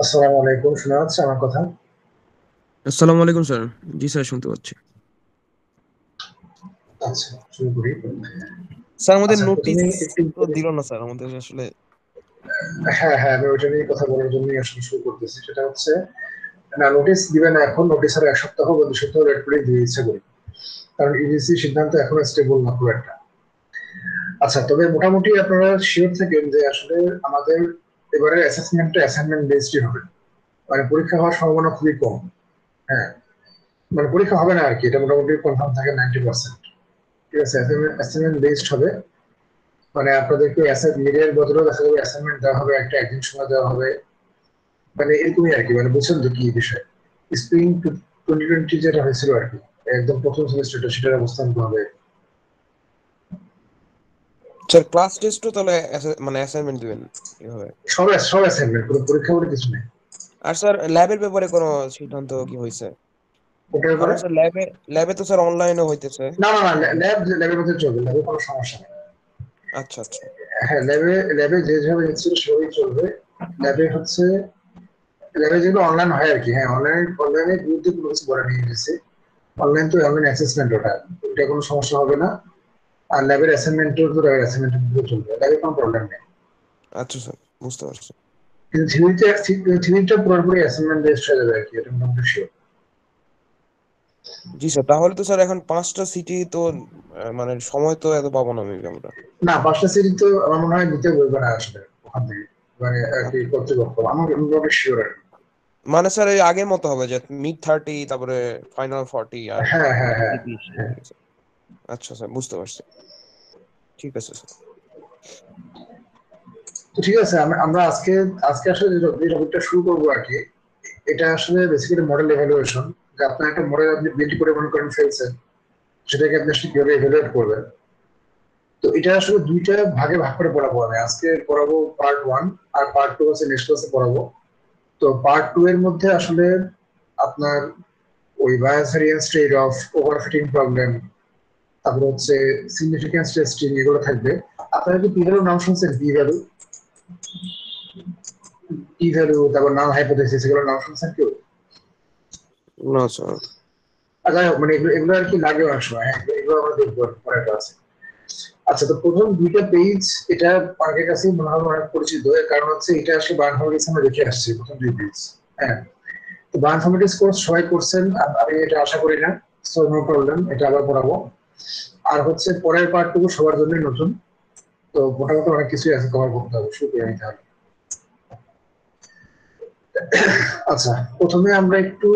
আসসালামু আলাইকুম, শোনা যাচ্ছে আমার কথা? আসসালামু আলাইকুম স্যার। জি স্যার, শুনতে পাচ্ছি। আচ্ছা, শুরু করি। স্যার, আমাদের আচ্ছা, নোটিশ প্রথমে একটু তো দিল না স্যার আমাদের আসলে। হ্যাঁ হ্যাঁ, আমি ওইটা নিয়ে কথা বলার জন্যই আসলে শুরু করতেছি। সেটা হচ্ছে, না, নোটিশ দিবে না এখন, নোটিশ আর 1 সপ্তাহ বা 2 সপ্তাহ লেট করে দিয়ে ইচ্ছা করি, কারণ ইডিসি সিদ্ধান্ত এখনো স্টেবল না খুব একটা। আচ্ছা, তবে মোটামুটি আপনারা শিওর থাকেন যে আসলে আমাদের এবারে অ্যাসেসমেন্টটা অ্যাসাইনমেন্ট বেসডই হবে, মানে পরীক্ষা হওয়ার সম্ভাবনা খুবই কম। হ্যাঁ, মানে পরীক্ষা হবে না আর কি, এটা মোটামুটি কনফার্ম থাকে 90%। ঠিক আছে, অ্যাসাইনমেন্ট বেসড হবে। মানে আপনাদেরকে মিডিয়ার বদলেও দেখা যাবে অ্যাসাইনমেন্ট দেওয়া হবে, একটা একদিন সময় দেওয়া হবে, মানে এরকমই আর কি। মানে বুঝছেন তো কি বিষয়, স্প্রিং 2020 যেটা হয়েছিল আর কি, একদম প্রথম সেমিস্টারটা, সেটার অবস্থান হবে। স্যার, ক্লাস টেস্টও তাহলে মানে অ্যাসাইনমেন্ট দিবেন এভাবে? সব সব অ্যাসাইনমেন্ট, কোনো পরীক্ষা বলে কিছু নেই। আর স্যার, ল্যাবের ব্যাপারে কোনো সিদ্ধান্ত কি হয়েছে? ওটার পরে কারণ স্যার, ল্যাবে ল্যাবে তো স্যার অনলাইনে হইতেছে। না না না, ল্যাবের মধ্যে চলবে, ল্যাবে কোনো সমস্যা নেই। আচ্ছা আচ্ছা। হ্যাঁ, ল্যাবে ল্যাবে যে যেভাবে নিচ্ছিল সেভাবেই চলবে। ল্যাবে হচ্ছে, ল্যাবে যেগুলো অনলাইন হয় আর কি, হ্যাঁ অনলাইনে বিরুদ্ধে কোনো কিছু বলা নিয়ে গেছে। অনলাইন তো অনলাইন অ্যাসেসমেন্ট, ওটা কোনো সমস্যা হবে না। আর ল্যাবের অ্যাসাইনমেন্টও তো ল্যাবের অ্যাসাইনমেন্টের মধ্যে চলবে, ল্যাবে কোনো প্রবলেম নেই। আচ্ছা স্যার, বুঝতে পারছি। কিন্তু থিওরিটা পুরোপুরি অ্যাসাইনমেন্ট বেসড হয়ে যাবে আর কি, এটা মোটামুটি শিওর। জি স্যার, তাহলে তো স্যার এখন 5টা সিটি তো মানে সময় তো এত পাবো না মেবি আমরা। না, 5টা সিটি তো আমার মনে হয় নিতে বলবে না আসলে ওখান থেকে, মানে আর কি আচ্ছা। কর্তৃপক্ষ, আমার মোটামুটি শিওর আর কি। মানে স্যার, এই আগের মতো হবে যে মিড 30, তারপরে ফাইনাল 40 আর হ্যাঁ হ্যাঁ হ্যাঁ সিটি। হ্যাঁ। আচ্ছা স্যার, বুঝতে পারছি। ঠিক আছে স্যার। তো ঠিক আছে, আমরা আজকে আজকে আসলে যে টপিকটা শুরু করবো আর কি, এটা আসলে বেসিক্যালি মডেল এভালুয়েশন। যে আপনার একটা মডেল আপনি বিল্ড করে মনে করেন ফেলছেন, সেটাকে আপনি আসলে কিভাবে এভালুয়েট করবেন। তো এটা আসলে দুইটা ভাগে ভাগ করে পড়াবো, আমি আজকে পড়াবো পার্ট 1, আর পার্ট 2 হচ্ছে নেক্সট ক্লাসে পড়াবো। তো পার্ট 2 এর মধ্যে আসলে আপনার ওই bias variance trade off, overfitting problem, তারপর হচ্ছে সিগনিফিকেন্স টেস্টিং, এগুলো থাকবে। আপনারা কি পি ভ্যালুর নাম শুনছেন? পি ভ্যালু, তারপর নাম হাইপোথেসিস, এগুলোর নাম শুনছেন কেউ? না স্যার। যাই হোক, মানে এগুলো এগুলো আর কি লাগে অনেক সময়, হ্যাঁ, এগুলো আমরা দেখবো পরে আছে। আচ্ছা, তো প্রথম দুইটা পেজ, এটা অনেকের কাছেই মনে হয় অনেক পরিচিত, এর কারণ হচ্ছে এটা আসলে বায়োইনফরমেটিক্স আমরা দেখে আসছি প্রথম 2 পেজ। হ্যাঁ, তো বায়োইনফরমেটিক্স কোর্স সবাই করছেন, আমি এটা আশা করি না। সো নো প্রবলেম, এটা আবার পড়াবো। আর হচ্ছে পরের পার্টটুকু সবার জন্যই নতুন। তো মোটামুটি অনেক কিছুই আছে, কভার করতে হবে, শুরু করে নিতে হবে। আচ্ছা, প্রথমে আমরা একটু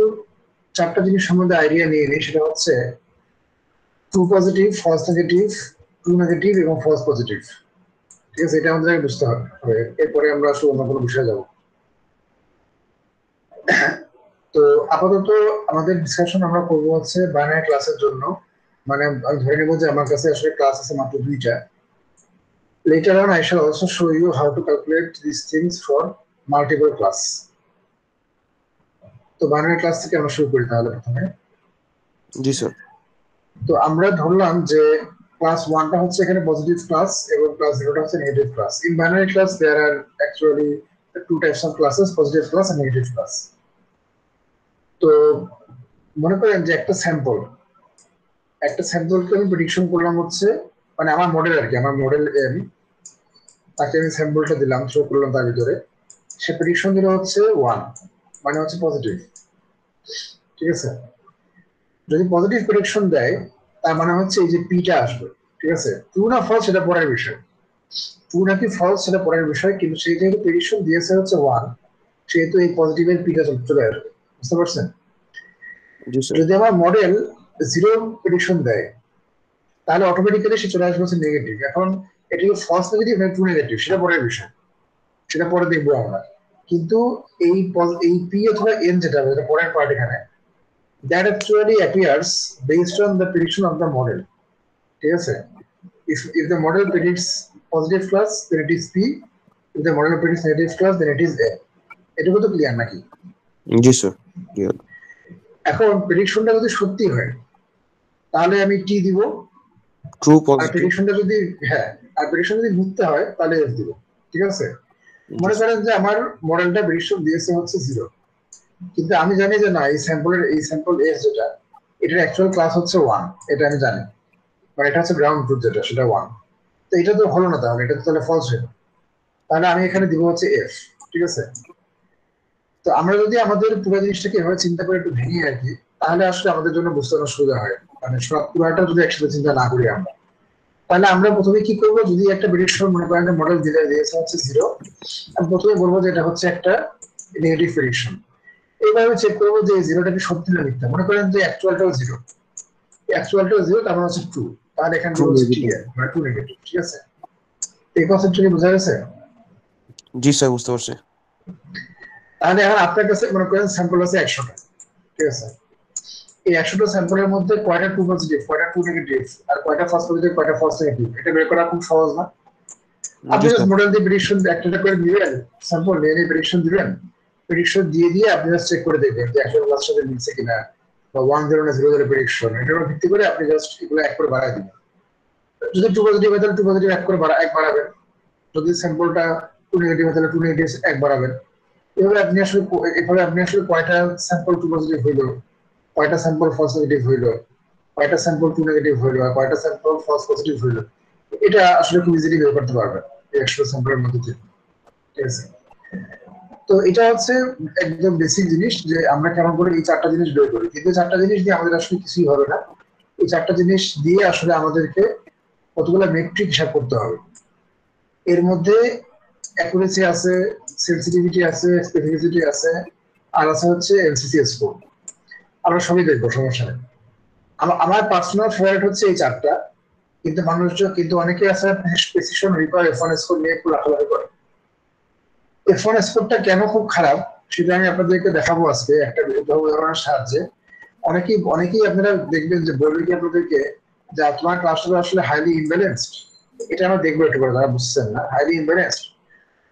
4টা জিনিস সম্বন্ধে আইডিয়া নিয়ে নিই। সেটা হচ্ছে true positive, false negative, true negative এবং ফলস পজিটিভ। ঠিক আছে, এটা আমাদের আগে বুঝতে হবে। এরপরে আমরা আসলে অন্য কোনো বিষয়ে যাবো। তো আপাতত আমাদের ডিসকাশন আমরা করবো হচ্ছে বাইনারি ক্লাসের জন্য। মানে আমি ধরে নেবো যে আমার কাছে আসলে ক্লাস আছে মাত্র 2টা। Later on, I shall also show you how to calculate these things for multiple class. তো বাইনারি ক্লাস থেকে আমরা শুরু করি তাহলে প্রথমে। জি স্যার। তো আমরা ধরলাম যে ক্লাস 1টা হচ্ছে এখানে পজিটিভ ক্লাস, এবং ক্লাস 0টা হচ্ছে negative class. In binary class there are actually two types of classes, positive class আর নেগেটিভ ক্লাস। তো মনে করেন যে একটা স্যাম্পলকে আমি প্রেডিকশন করলাম হচ্ছে, মানে আমার মডেল আর কি, আমার মডেল এম, তাকে আমি স্যাম্পলটা দিলাম, শো করলাম তার ভিতরে। সে প্রেডিকশন দিল হচ্ছে 1, মানে হচ্ছে পজিটিভ। ঠিক আছে, যদি পজিটিভ প্রেডিকশন দেয়, তার মানে হচ্ছে এই যে পিটা আসবে। ঠিক আছে, ট্রু না ফলস সেটা পরের বিষয়, ট্রু নাকি ফলস সেটা পরের বিষয়, কিন্তু সেই যেহেতু প্রেডিকশন দিয়েছে হচ্ছে 1, সেহেতু এই পজিটিভের পিটা চলে আসবে। বুঝতে পারছেন? জি স্যার। যদি আমার মডেল 0 প্রেডিকশন দেয়, তাহলে অটোমেটিক্যালি সে চলে আসবে হচ্ছে নেগেটিভ। এখন এটি ফলস নেগেটিভ না ট্রু নেগেটিভ সেটা পরের বিষয়, সেটা পরে দেখবো আমরা। কিন্তু এই পি অথবা এন যেটা পরের পার্ট এখানে, that actually appears based on the prediction of the model. ঠিক আছে, if the model predicts positive class, then it is P. If the model predicts negative class, then it is A. এটুকু তো clear নাকি? জি sir, clear. এখন প্রেডিকশনটা যদি সত্যি হয়, তাহলে আমি টি দিব। ট্রু আর পজিটিভ। প্রেডিকশনটা যদি, হ্যাঁ, আর প্রেডিকশন যদি মিথ্যা হয় তাহলে এস দিব। ঠিক আছে, জি মনে স্যার। করেন যে আমার মডেলটা প্রেডিকশন দিয়েছে হচ্ছে 0, কিন্তু আমি জানি যে না, এই স্যাম্পল এস যেটা, এটার অ্যাকচুয়াল ক্লাস হচ্ছে 1, এটা আমি জানি, মানে এটা হচ্ছে গ্রাউন্ড ট্রুথ যেটা, সেটা 1। তো এটা তো হলো না, তাহলে এটা তো তাহলে ফলস হয়ে যাবে। তাহলে আমি এখানে দিব হচ্ছে এফ, ঠিক আছে। তো আমরা যদি আমাদের পুরো জিনিসটাকে এভাবে চিন্তা করে একটু ভেঙে আর কি, তাহলে আসলে আমাদের জন্য বুঝতে অনেক সুবিধা হয়। মানে সব পুরোটা যদি একসাথে চিন্তা না করি আমরা, তাহলে আমরা প্রথমে কি করবো, যদি একটা প্রেডিকশন মনে করেন মডেল দিয়েছে হচ্ছে 0, আমি প্রথমে বলবো যে এটা হচ্ছে একটা নেগেটিভ প্রেডিকশন। এইভাবে চেক করবো যে জিরোটা কি সত্যি না মিথ্যা। মনে করেন যে অ্যাকচুয়ালটাও জিরো, তার মানে হচ্ছে ট্রু, তাহলে এখানে ট্রু দিব হচ্ছে টি নেগেটিভ। এর, মানে ট্রু নেগেটিভ, ঠিক আছে। এই কনসেপ্টটা কি বোঝা গেছে? জি স্যার, বুঝতে পারছি। তাহলে এখন আপনার কাছে মনে করেন স্যাম্পল আছে 100টা, ঠিক আছে। এই 100টা স্যাম্পলের মধ্যে কয়টা ট্রু পজিটিভ, কয়টা ট্রু নেগেটিভ, আর কয়টা ফলস পজিটিভ, কয়টা ফলস নেগেটিভ, এটা বের করা খুব সহজ না? আপনি জি জাস্ট স্যার। মডেল দিয়ে প্রেডিকশন একটা করে দিবেন, স্যাম্পল নিয়ে প্রেডিকশন দিবেন, প্রেডিকশন দিয়ে আপনি জাস্ট চেক করে দেখবেন যে অ্যাকচুয়াল ক্লাসের সাথে মিলছে কিনা, বা 1-0 না 0-0 প্রেডিকশন, এটার উপর ভিত্তি করে আপনি জাস্ট এগুলো এক করে বাড়ায় দিবেন। যদি ট্রু পজিটিভ হয় তাহলে ট্রু পজিটিভ এক বাড়াবেন, যদি স্যাম্পলটা টু নেগেটিভ হয় তাহলে টু নেগেটিভ এক বাড়াবেন। এভাবে আপনি আসলে কয়টা স্যাম্পল টু পজিটিভ হইলো, কয়টা স্যাম্পল ফলস নেগেটিভ হইলো, কয়টা স্যাম্পল টু নেগেটিভ হইলো, আর কয়টা স্যাম্পল ফলস পজিটিভ হইলো, এটা আসলে খুব ইজিলি বের করতে পারবেন এই 100 স্যাম্পলের মধ্যে থেকে, ঠিক আছে। তো এটা হচ্ছে একদম বেসিক জিনিস যে আমরা কেমন করে এই 4টা জিনিস বের করি, কিন্তু 4টা জিনিস দিয়ে আমাদের আসলে কিছুই হবে না। এই 4টা জিনিস দিয়ে আসলে আমাদেরকে কতগুলো মেট্রিক হিসাব করতে হবে। এর মধ্যে অ্যাকুরেসি আছে, সেনসিটিভিটি আছে, স্পেসিফিসিটি আছে, আর আছে হচ্ছে এলসিসি স্কোর। আমরা সবই দেখবো, সমস্যা নেই। আমার পার্সোনাল ফেভারিট হচ্ছে এই 4টা, কিন্তু অনেকে আছে প্রেসিশন রিপার F1 স্কোর নিয়ে একটু লাফালাফি করে। F1 স্কোরটা কেন খুব খারাপ সেটা আমি আপনাদেরকে দেখাবো আজকে একটা উদাহরণের সাহায্যে। অনেকেই আপনারা দেখবেন যে বলবে কি আপনাদেরকে যে তোমার ক্লাসটা আসলে হাইলি ইমব্যালেন্সড। এটা আমরা দেখবো একটু করে, তারা বুঝছেন না হাইলি ইমব্যালেন্সড।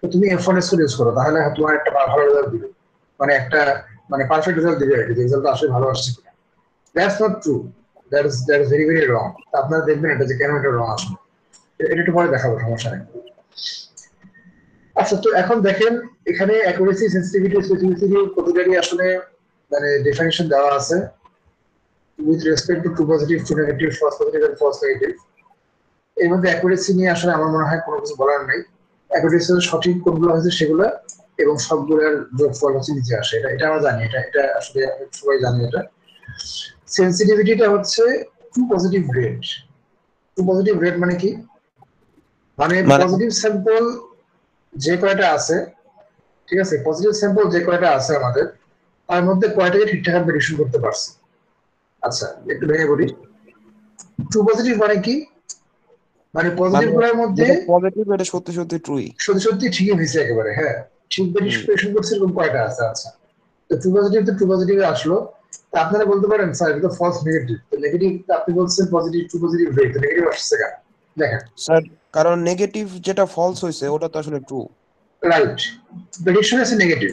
তো তুমি F1 স্কোর ইউজ করো, তাহলে তোমার একটা ভালো রেজাল্ট দিবে, মানে একটা মানে পারফেক্ট রেজাল্ট দিবে আর কি, রেজাল্ট আসলে ভালো আসছে কিনা। That's not true, that is very very wrong. আপনারা দেখবেন এটা যে কেন এটা রং আসলে, এটা একটু পরে দেখাবো, সমস্যা নেই। আচ্ছা, তো এখন দেখেন এখানে অ্যাকুরেসি, সেনসিটিভিটি, স্পেসিফিসিটি প্রতিটারই আসলে মানে ডেফিনিশন দেওয়া আছে with respect to true positive, true negative, false positive and false negative. এর মধ্যে অ্যাকুরেসি নিয়ে আসলে আমার মনে হয় কোনো কিছু বলার নাই। অ্যাকুরেসি সঠিক কোনগুলো হয়েছে সেগুলো, এবং সবগুলোর যোগফল হচ্ছে নিচে আসে, এটা এটা আমরা জানি, এটা এটা আসলে সবাই জানি এটা। সেনসিটিভিটিটা হচ্ছে true positive rate. True positive rate মানে কি? মানে মানে পজিটিভ স্যাম্পল যে কয়টা আছে, ঠিক আছে, পজিটিভ স্যাম্পল যে কয়টা আছে আমাদের, তার মধ্যে কয়টাকে ঠিকঠাক প্রেডিকশন করতে পারছে। আচ্ছা, একটু ভেঙে বলি। ট্রু পজিটিভ মানে কি? মানে পজিটিভ মানে গুলোর মধ্যে যেটা পজিটিভ এটা সত্যি সত্যি ট্রুই। সত্যি সত্যি ঠিকই হয়েছে একেবারে, হ্যাঁ, ঠিক হুম। প্রেডিকশন করছে এরকম কয়টা আছে। আচ্ছা, তো ট্রু পজিটিভে আসলো। তা আপনারা বলতে পারেন স্যার এটা তো ফলস নেগেটিভ, তো নেগেটিভ আপনি বলছেন পজিটিভ, ট্রু পজিটিভ রেট, তো নেগেটিভ আসছে কেন? দেখেন, স্যার, কারণ নেগেটিভ যেটা ফলস হয়েছে ওটা তো আসলে ট্রু। রাইট, প্রেডিকশন আছে নেগেটিভ,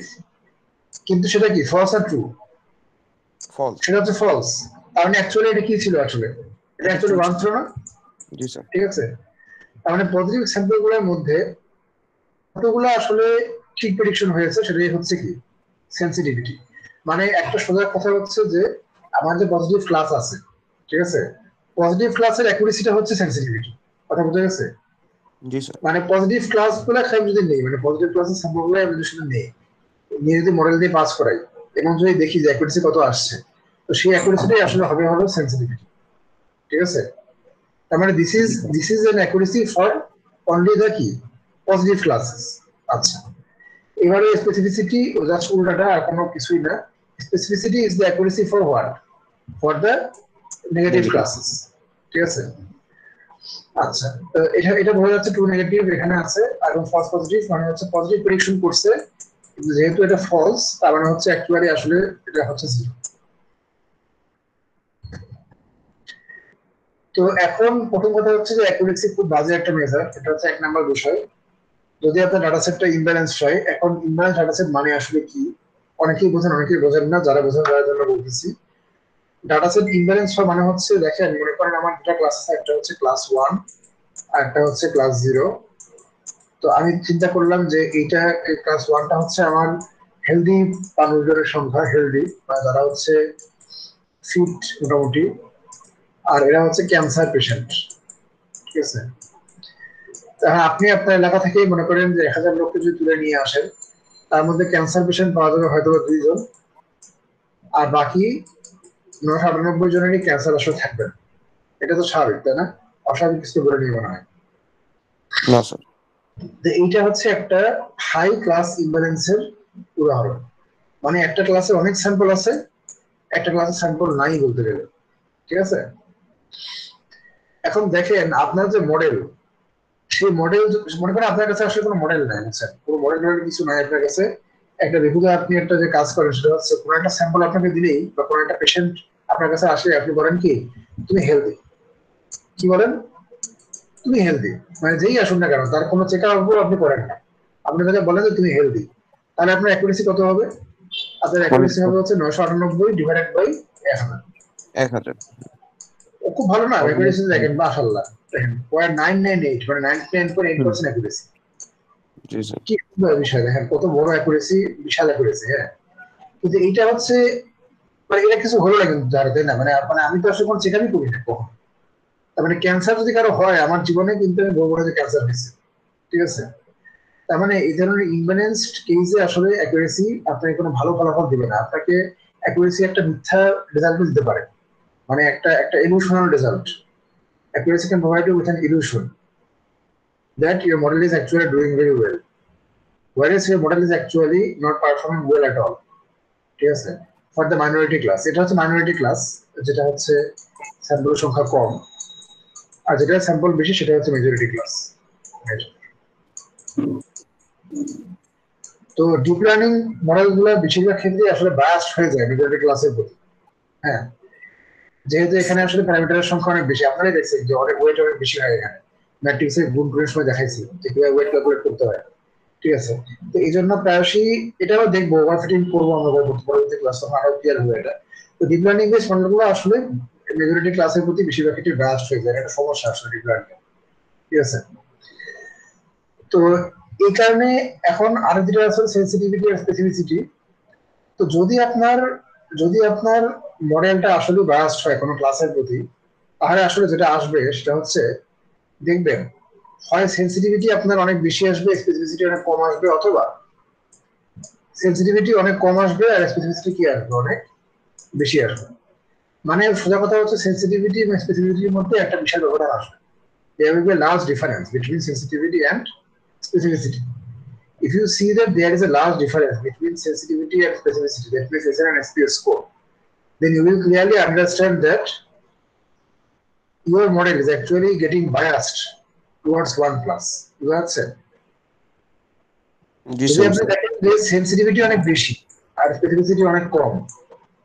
কিন্তু সেটা কি ফলস আর ট্রু? ফলস। সেটা হচ্ছে ফলস। তার মানে অ্যাকচুয়ালি এটা কি ছিল আসলে? এটা এটা ট্রু অ্যাকচুয়ালি ওয়ান ছিল। ছিল না, জি স্যার। ঠিক আছে। তার মানে পজিটিভ স্যাম্পল গুলোর মধ্যে কতগুলো আসলে ঠিক প্রেডিকশন হয়েছে সেটাই হচ্ছে কি সেন্সিটিভিটি। মানে একটা সোজা কথা হচ্ছে যে আমার যে পজিটিভ ক্লাস আছে, ঠিক আছে, পজিটিভ ক্লাসের অ্যাকুরেসিটা হচ্ছে সেন্সিটিভিটি। কথা বুঝা গেছে? জি স্যার। মানে পজিটিভ ক্লাস গুলো আমি যদি নেই, মানে পজিটিভ ক্লাসের স্যাম্পল গুলো আমি যদি শুধু নেই, নিয়ে যদি মডেল দিয়ে পাস করাই, এবং যদি দেখি যে অ্যাকুরেসি কত আসছে, তো সেই অ্যাকুরেসিটাই আসলে হবে সেন্সিটিভিটি, ঠিক আছে। তার মানে জি sir. This is an accuracy for only the কি পজিটিভ ক্লাসেস। আচ্ছা, এবারে স্পেসিফিসিটি জাস্ট উল্টাটা, আর কোনো কিছুই না। Specificity is the accuracy for what, for the negative negative. Classes, ঠিক আছে। আচ্ছা, তো এটা এটা বোঝা যাচ্ছে ট্রু নেগেটিভ এখানে আছে, আর ফলস পজিটিভ মানে হচ্ছে পজিটিভ প্রেডিকশন করছে, কিন্তু যেহেতু এটা ফলস, তার মানে হচ্ছে অ্যাকচুয়ালি আসলে এটা হচ্ছে জিরো। তো এখন প্রথম কথা হচ্ছে যে অ্যাকুরেসি খুব বাজে একটা মেজার, এটা হচ্ছে 1 নম্বর বিষয়। যদি আপনার ডাটা সেটটা ইমব্যালেন্স হয়, এখন ইমব্যালেন্স ডাটা সেট মানে আসলে কি, অনেকেই বোঝেন অনেকেই বোঝেন না, যারা বোঝেন তাদের জন্য বলতেছি। ডাটা সেট ইমব্যালেন্স হওয়া মানে হচ্ছে, দেখেন মনে করেন আমার দুটা ক্লাস আছে, একটা হচ্ছে ক্লাস 1 আর একটা হচ্ছে ক্লাস 0। তো আমি চিন্তা করলাম যে এইটা ক্লাস 1টা হচ্ছে আমার হেলদি মানুষজনের সংখ্যা, হেলদি বা যারা হচ্ছে ফিট মোটামুটি, আর এরা হচ্ছে ক্যান্সার পেশেন্ট। ঠিক আছে, হ্যাঁ, আপনি আপনার এলাকা থেকেই মনে করেন যে 1,000 লোককে যদি তুলে নিয়ে আসেন, তার মধ্যে ক্যান্সার পেশেন্ট পাওয়া যাবে হয়তো 2 জন, আর বাকি 998 জনেরই ক্যান্সার আসলে থাকবে না। এটা তো স্বাভাবিক, তাই না? অস্বাভাবিক কিছু বলে নিয়ে মনে হয়। না স্যার। তো এইটা হচ্ছে একটা হাই ক্লাস ইমব্যালেন্সের উদাহরণ। মানে একটা ক্লাসে অনেক স্যাম্পল আছে, একটা ক্লাসে স্যাম্পল নাই বলতে গেলে। ঠিক আছে, এখন দেখেন আপনার যে মডেল, সেই মডেল মনে করেন আপনার কাছে আসলে কোনো মডেল নাই, বুঝছেন? কোনো মডেল কিছু নাই আপনার কাছে। একটা রেগুলার আপনি একটা যে কাজ করেন সেটা হচ্ছে কোনো একটা স্যাম্পল আপনাকে দিলেই বা কোনো একটা পেশেন্ট আপনার কাছে আসলে আপনি বলেন কি তুমি হেলদি, কি বলেন তুমি হেলদি, মানে যেই আসুন না কেন তার কোনো চেক আপ আপনি করেন না, আপনি তাকে বলেন যে তুমি হেলদি, তাহলে আপনার অ্যাকুরেসি কত হবে? আপনার অ্যাকুরেসি হবে 100 হচ্ছে 998 ডিভাইডেড বাই 1000। 1000। ও খুব ভালো না অ্যাকুরেসি? অলমোস্ট। দেখেন মাশাআল্লাহ, দেখেন 0.998 মানে হুম। 99.8% অ্যাকুরেসি। জি স্যার। কি সুন্দর বিষয়, দেখেন কত বড় অ্যাকুরেসি, বিশাল অ্যাকুরেসি। হ্যাঁ, কিন্তু এইটা হচ্ছে মানে এটা কিছু হলো না কিন্তু যারা, তাই না? মানে মানে আমি তো আসলে কোনো চেক আপই করি না কখন। তার মানে ক্যান্সার যদি কারো হয় আমার জীবনে, কিন্তু আমি বলবো না যে ক্যান্সার হয়েছে। ঠিক আছে, তার মানে এই ধরনের ইমব্যালেন্সড কেসে আসলে অ্যাকুরেসি আপনাকে কোনো ভালো ফলাফল দিবে না, আপনাকে অ্যাকুরেসি একটা মিথ্যা রেজাল্ট দিতে পারে, মানে একটা একটা ইলুশনাল result. Accuracy can provide you with an illusion that your model is actually doing very well, whereas your model is actually not performing well at all. ঠিক আছে, ফর দ্য মাইনরিটি ক্লাস, এটা হচ্ছে minority class, যেটা হচ্ছে sample সংখ্যা কম, আর যেটা sample বেশি সেটা হচ্ছে মেজরিটি ক্লাস। তো ডিপ লার্নিং মডেল গুলো বেশিরভাগ ক্ষেত্রে আসলে বায়াসড হয়ে যায় মেজরিটি ক্লাসের প্রতি। হ্যাঁ, যেহেতু এখানে আসলে প্যারামিটারের সংখ্যা অনেক বেশি, আপনারাই দেখছেন যে অনেক ওয়েট অনেক বেশি হয় এখানে। ম্যাট্রিক্সে গুণ করার সময় দেখাইছি যে কিভাবে ওয়েট ক্যালকুলেট করতে হয়। ঠিক আছে, তো এই জন্য প্রায়শই এটাও দেখবো, ওভারফিটিং করবো আমরা পরবর্তী ক্লাস, তখন আরো ক্লিয়ার হবে এটা। তো ডিপ লার্নিং বেস মডেলগুলো আসলে মেজরিটি ক্লাসের প্রতি বেশিরভাগ ক্ষেত্রে বায়াসড হয়ে যায়, এটা একটা সমস্যা আসলে ডিপ লার্নিং। ঠিক আছে, তো এই কারণে এখন আরো যেটা আছে সেন্সিটিভিটি আর স্পেসিফিসিটি। তো যদি আপনার মডেলটা আসলে বায়াসড হয় কোনো ক্লাসের প্রতি, তাহলে আসলে যেটা আসবে সেটা হচ্ছে, দেখবেন হয় সেন্সিটিভিটি আপনার অনেক বেশি আসবে, স্পেসিফিসিটি অনেক কম আসবে, অথবা সেন্সিটিভিটি অনেক কম আসবে আর স্পেসিফিসিটি কি আসবে অনেক বেশি আসবে। মানে সোজা কথা হচ্ছে সেন্সিটিভিটি এবং স্পেসিফিসিটির মধ্যে একটা বিশাল ব্যবধান আসবে। There will be a large difference between sensitivity and specificity. If you see that there is a large difference between sensitivity and specificity, that means SN and SPS score, then you will clearly understand that your model is actually getting biased towards one plus. You have said. জি যদি sir, আপনি বুঝতে দেখেন যে sensitivity অনেক বেশি আর specificity অনেক কম,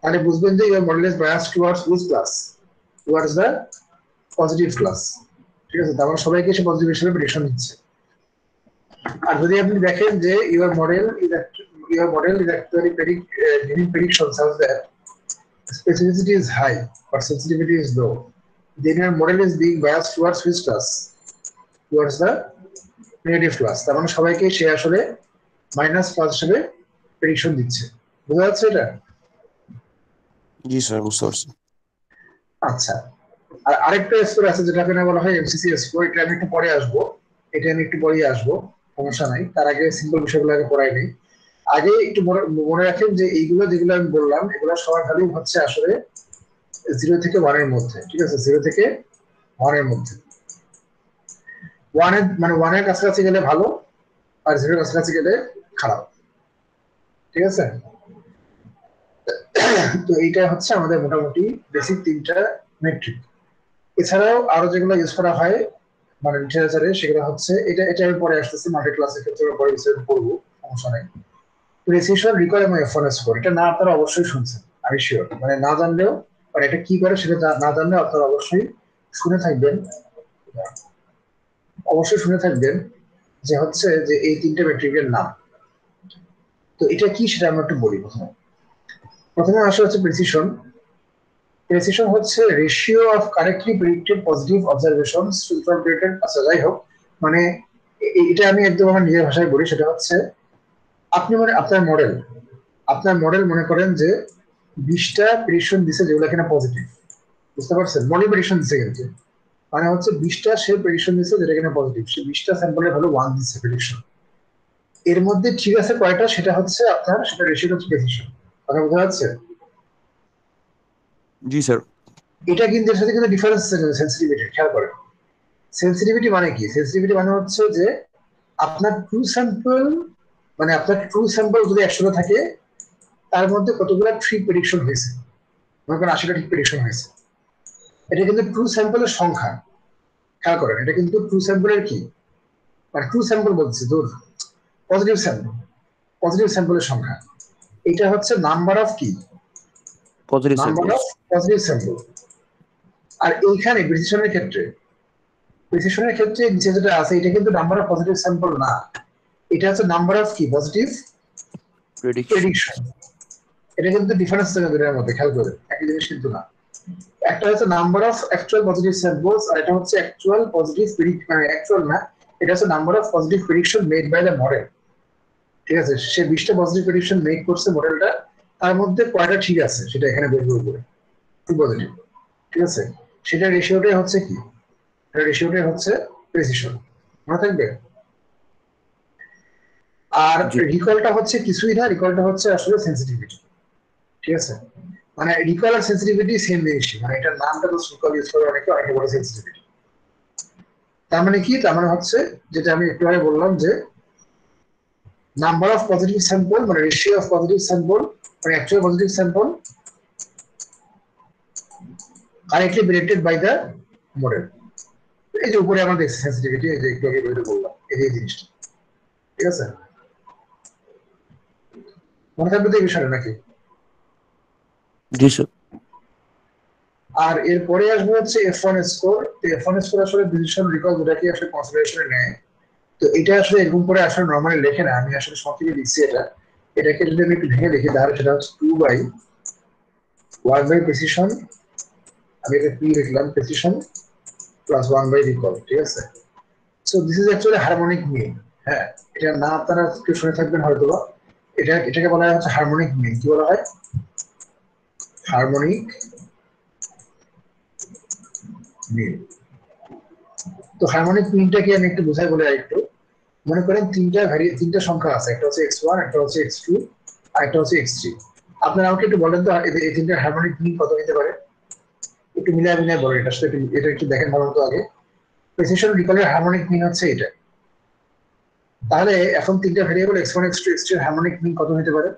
তাহলে বুঝবেন যে your model is biased towards which class, towards the positive class. ঠিক আছে, তারপর সবাইকে সে পজিটিভ হিসেবে প্রেডিকশন দিচ্ছে। আর যদি আপনি দেখেন যে your model is actually giving predictions such that specificity is high but sensitivity is low, then your model is being biased towards which class, towards the negative class. তার মানে সবাইকে সে আসলে মাইনাস ক্লাস হিসেবে প্রেডিকশন দিচ্ছে। বুঝা যাচ্ছে এটা? জি sir, বুঝতে পারছি। আচ্ছা, আর আরেকটা স্কোর আছে যেটাকে না বলা হয় এমসিসি স্কোর, এটা আমি একটু পরে আসবো, এটা আমি একটু পরেই আসবো, সমস্যা নাই। তার আগে সিম্পল বিষয়গুলো আগে পড়াই নেই। আগে একটু মনে রাখেন যে এইগুলো যেগুলো আমি বললাম এগুলো সবার ভ্যালু হচ্ছে আসলে 0 থেকে 1-এর মধ্যে। ঠিক আছে, 0 থেকে 1-এর মধ্যে। ওয়ানের কাছাকাছি গেলে ভালো, আর 0-এর কাছাকাছি গেলে খারাপ। ঠিক আছে, তো এইটা হচ্ছে আমাদের মোটামুটি বেসিক 3টা মেট্রিক। এছাড়াও আরো যেগুলো ইউজ করা হয় মানে লিটারেচারে, সেগুলো হচ্ছে এটা আমি পরে আসতেছি, মাল্টি ক্লাসের ক্ষেত্রে পরে বিস্তারিত পড়বো, সমস্যা নাই। প্রেসিশন রিকল এবং এফ স্কোর, এটা না আপনারা অবশ্যই শুনছেন, আমি শিওর, মানে না জানলেও, মানে এটা কি করে সেটা না জানলেও আপনারা অবশ্যই শুনে থাকবেন, অবশ্যই শুনে থাকবেন যে হচ্ছে যে এই 3টে মেট্রিকের নাম। তো এটা কি সেটা আমরা একটু বলি। প্রথমে আসা হচ্ছে প্রেসিশন। প্রেসিশন হচ্ছে ratio of correctly predicted positive observations to incorporated, আচ্ছা যাই হোক, মানে এটা আমি একদম আমার নিজের ভাষায় বলি, সেটা হচ্ছে আপনি মানে আপনার মডেল মনে করেন যে 20টা প্রেডিকশন দিছে যেগুলো কিনা পজিটিভ, বুঝতে পারছেন? মডেল প্রেডিকশন দিছে কিন্তু, মানে হচ্ছে 20টা সে প্রেডিকশন দিছে যেটা কিনা পজিটিভ, সে 20টা স্যাম্পলের ভ্যালু 1 দিচ্ছে প্রেডিকশন। এর মধ্যে ঠিক আছে কয়টা, সেটা হচ্ছে আপনার, সেটা রেশিও হচ্ছে প্রেসিশন। কথা বোঝা যাচ্ছে? জি স্যার। এটা কিন্তু এর সাথে কিন্তু ডিফারেন্স সেন্সিটিভিটি, খেয়াল করেন। সেন্সিটিভিটি মানে কি? সেন্সিটিভিটি মানে হচ্ছে যে আপনার ট্রু স্যাম্পল, মানে আপনার ট্রু স্যাম্পল যদি 100টা থাকে, তার মধ্যে কতগুলো ঠিক প্রেডিকশন হয়েছে, মনে করেন 80টা ঠিক প্রেডিকশন হয়েছে। এটা কিন্তু ট্রু স্যাম্পলের সংখ্যা, খেয়াল করেন। এটা কিন্তু ট্রু স্যাম্পলের কি, মানে ট্রু স্যাম্পল বলছি, দূর, পজিটিভ স্যাম্পল, পজিটিভ স্যাম্পলের সংখ্যা। এটা হচ্ছে নাম্বার অফ কি, positive number samples. Of positive sample. আর এইখানে প্রিসিশনের ক্ষেত্রে নিচে যেটা আছে, এটা কিন্তু নাম্বার অফ পজিটিভ স্যাম্পল না, এটা হচ্ছে নাম্বার অফ কি, পজিটিভ প্রেডিকশনস। প্রেডিকশন। এটা কিন্তু ডিফারেন্স থাকে দুটোর মধ্যে, খেয়াল করে, একই জিনিস কিন্তু না। একটা হচ্ছে number of actual positive samples, আর এটা হচ্ছে অ্যাকচুয়াল পজিটিভ মানে অ্যাকচুয়াল না, এটা হচ্ছে number of positive prediction made by the model. ঠিক আছে, সে 20টা পজিটিভ প্রেডিকশন মেক করছে মডেলটা, তার মধ্যে কয়টা ঠিক আছে সেটা এখানে বের করবে, টু পজিটিভ। ঠিক আছে, সেটা রেশিওটাই হচ্ছে কি, রেশিওটাই হচ্ছে প্রেসিশন, মনে থাকবে। আর জি। রিকলটা হচ্ছে কিছুই না, রিকলটা হচ্ছে আসলে সেন্সিটিভিটি। ঠিক আছে, মানে রিকল আর সেন্সিটিভিটি সেম জিনিসই, মানে এটার নামটা তো রিকল ইউজ করে অনেকে, অনেকে বলে সেন্সিটিভিটি। তার মানে কি, তার মানে হচ্ছে যেটা আমি একটু আগে বললাম যে নাম্বার অফ পজিটিভ স্যাম্পল, মানে রেশিও অফ পজিটিভ স্যাম্পল, মানে actual positive sample correctly predicted by the model. এই যে উপরে আমরা দেখছি সেন্সিটিভিটি, এই যে একটু আগে বইতে বললাম, এই যে জিনিসটা। ঠিক আছে, মনে থাকবে তো এই বিষয়টা নাকি? জি স্যার। আর এরপরে আসবে হচ্ছে F1 স্কোর। F1 স্কোর আসলে ডিসিশন রিকল দুটাকে আসলে কনসিডারেশনে নেয়। তো এটা আসলে এরকম করে আসলে নর্মালি লেখে না, আমি আসলে সংক্ষেপে লিখছি এটা। এটাকে যদি আমি একটু ভেঙে লিখি, তাহলে সেটা হচ্ছে 2/1 বাই প্রেসিশন, আমি এটা পি লিখলাম, প্রেসিশন প্লাস 1 বাই রিকল। ঠিক আছে, so this is actually harmonic mean. হ্যাঁ, এটা না আপনারা কেউ শুনে থাকবেন হয়তো বা, এটাকে বলা হয় হচ্ছে হারমোনিক মিন। কি বলা হয়? Harmonic mean. তো হারমোনিক মিনটাকে আমি একটু বোঝাই বলে একটু, মনে করেন তিনটা সংখ্যা আছে, একটা হচ্ছে x1, একটা হচ্ছে x2, আর একটা হচ্ছে x3। আপনারা আমাকে একটু বলেন তো এই তিনটার হারমোনিক মিন কত হতে পারে? একটু মিলিয়ে মিলিয়ে বলেন, এটার সাথে এটা একটু দেখেন ভালো মতো আগে। প্রেসিশন রিকলের হারমোনিক মিন হচ্ছে এটা। তাহলে এখন তিনটা ভেরিয়েবল x1 x2 x3 এর হারমোনিক মিন কত হতে পারে?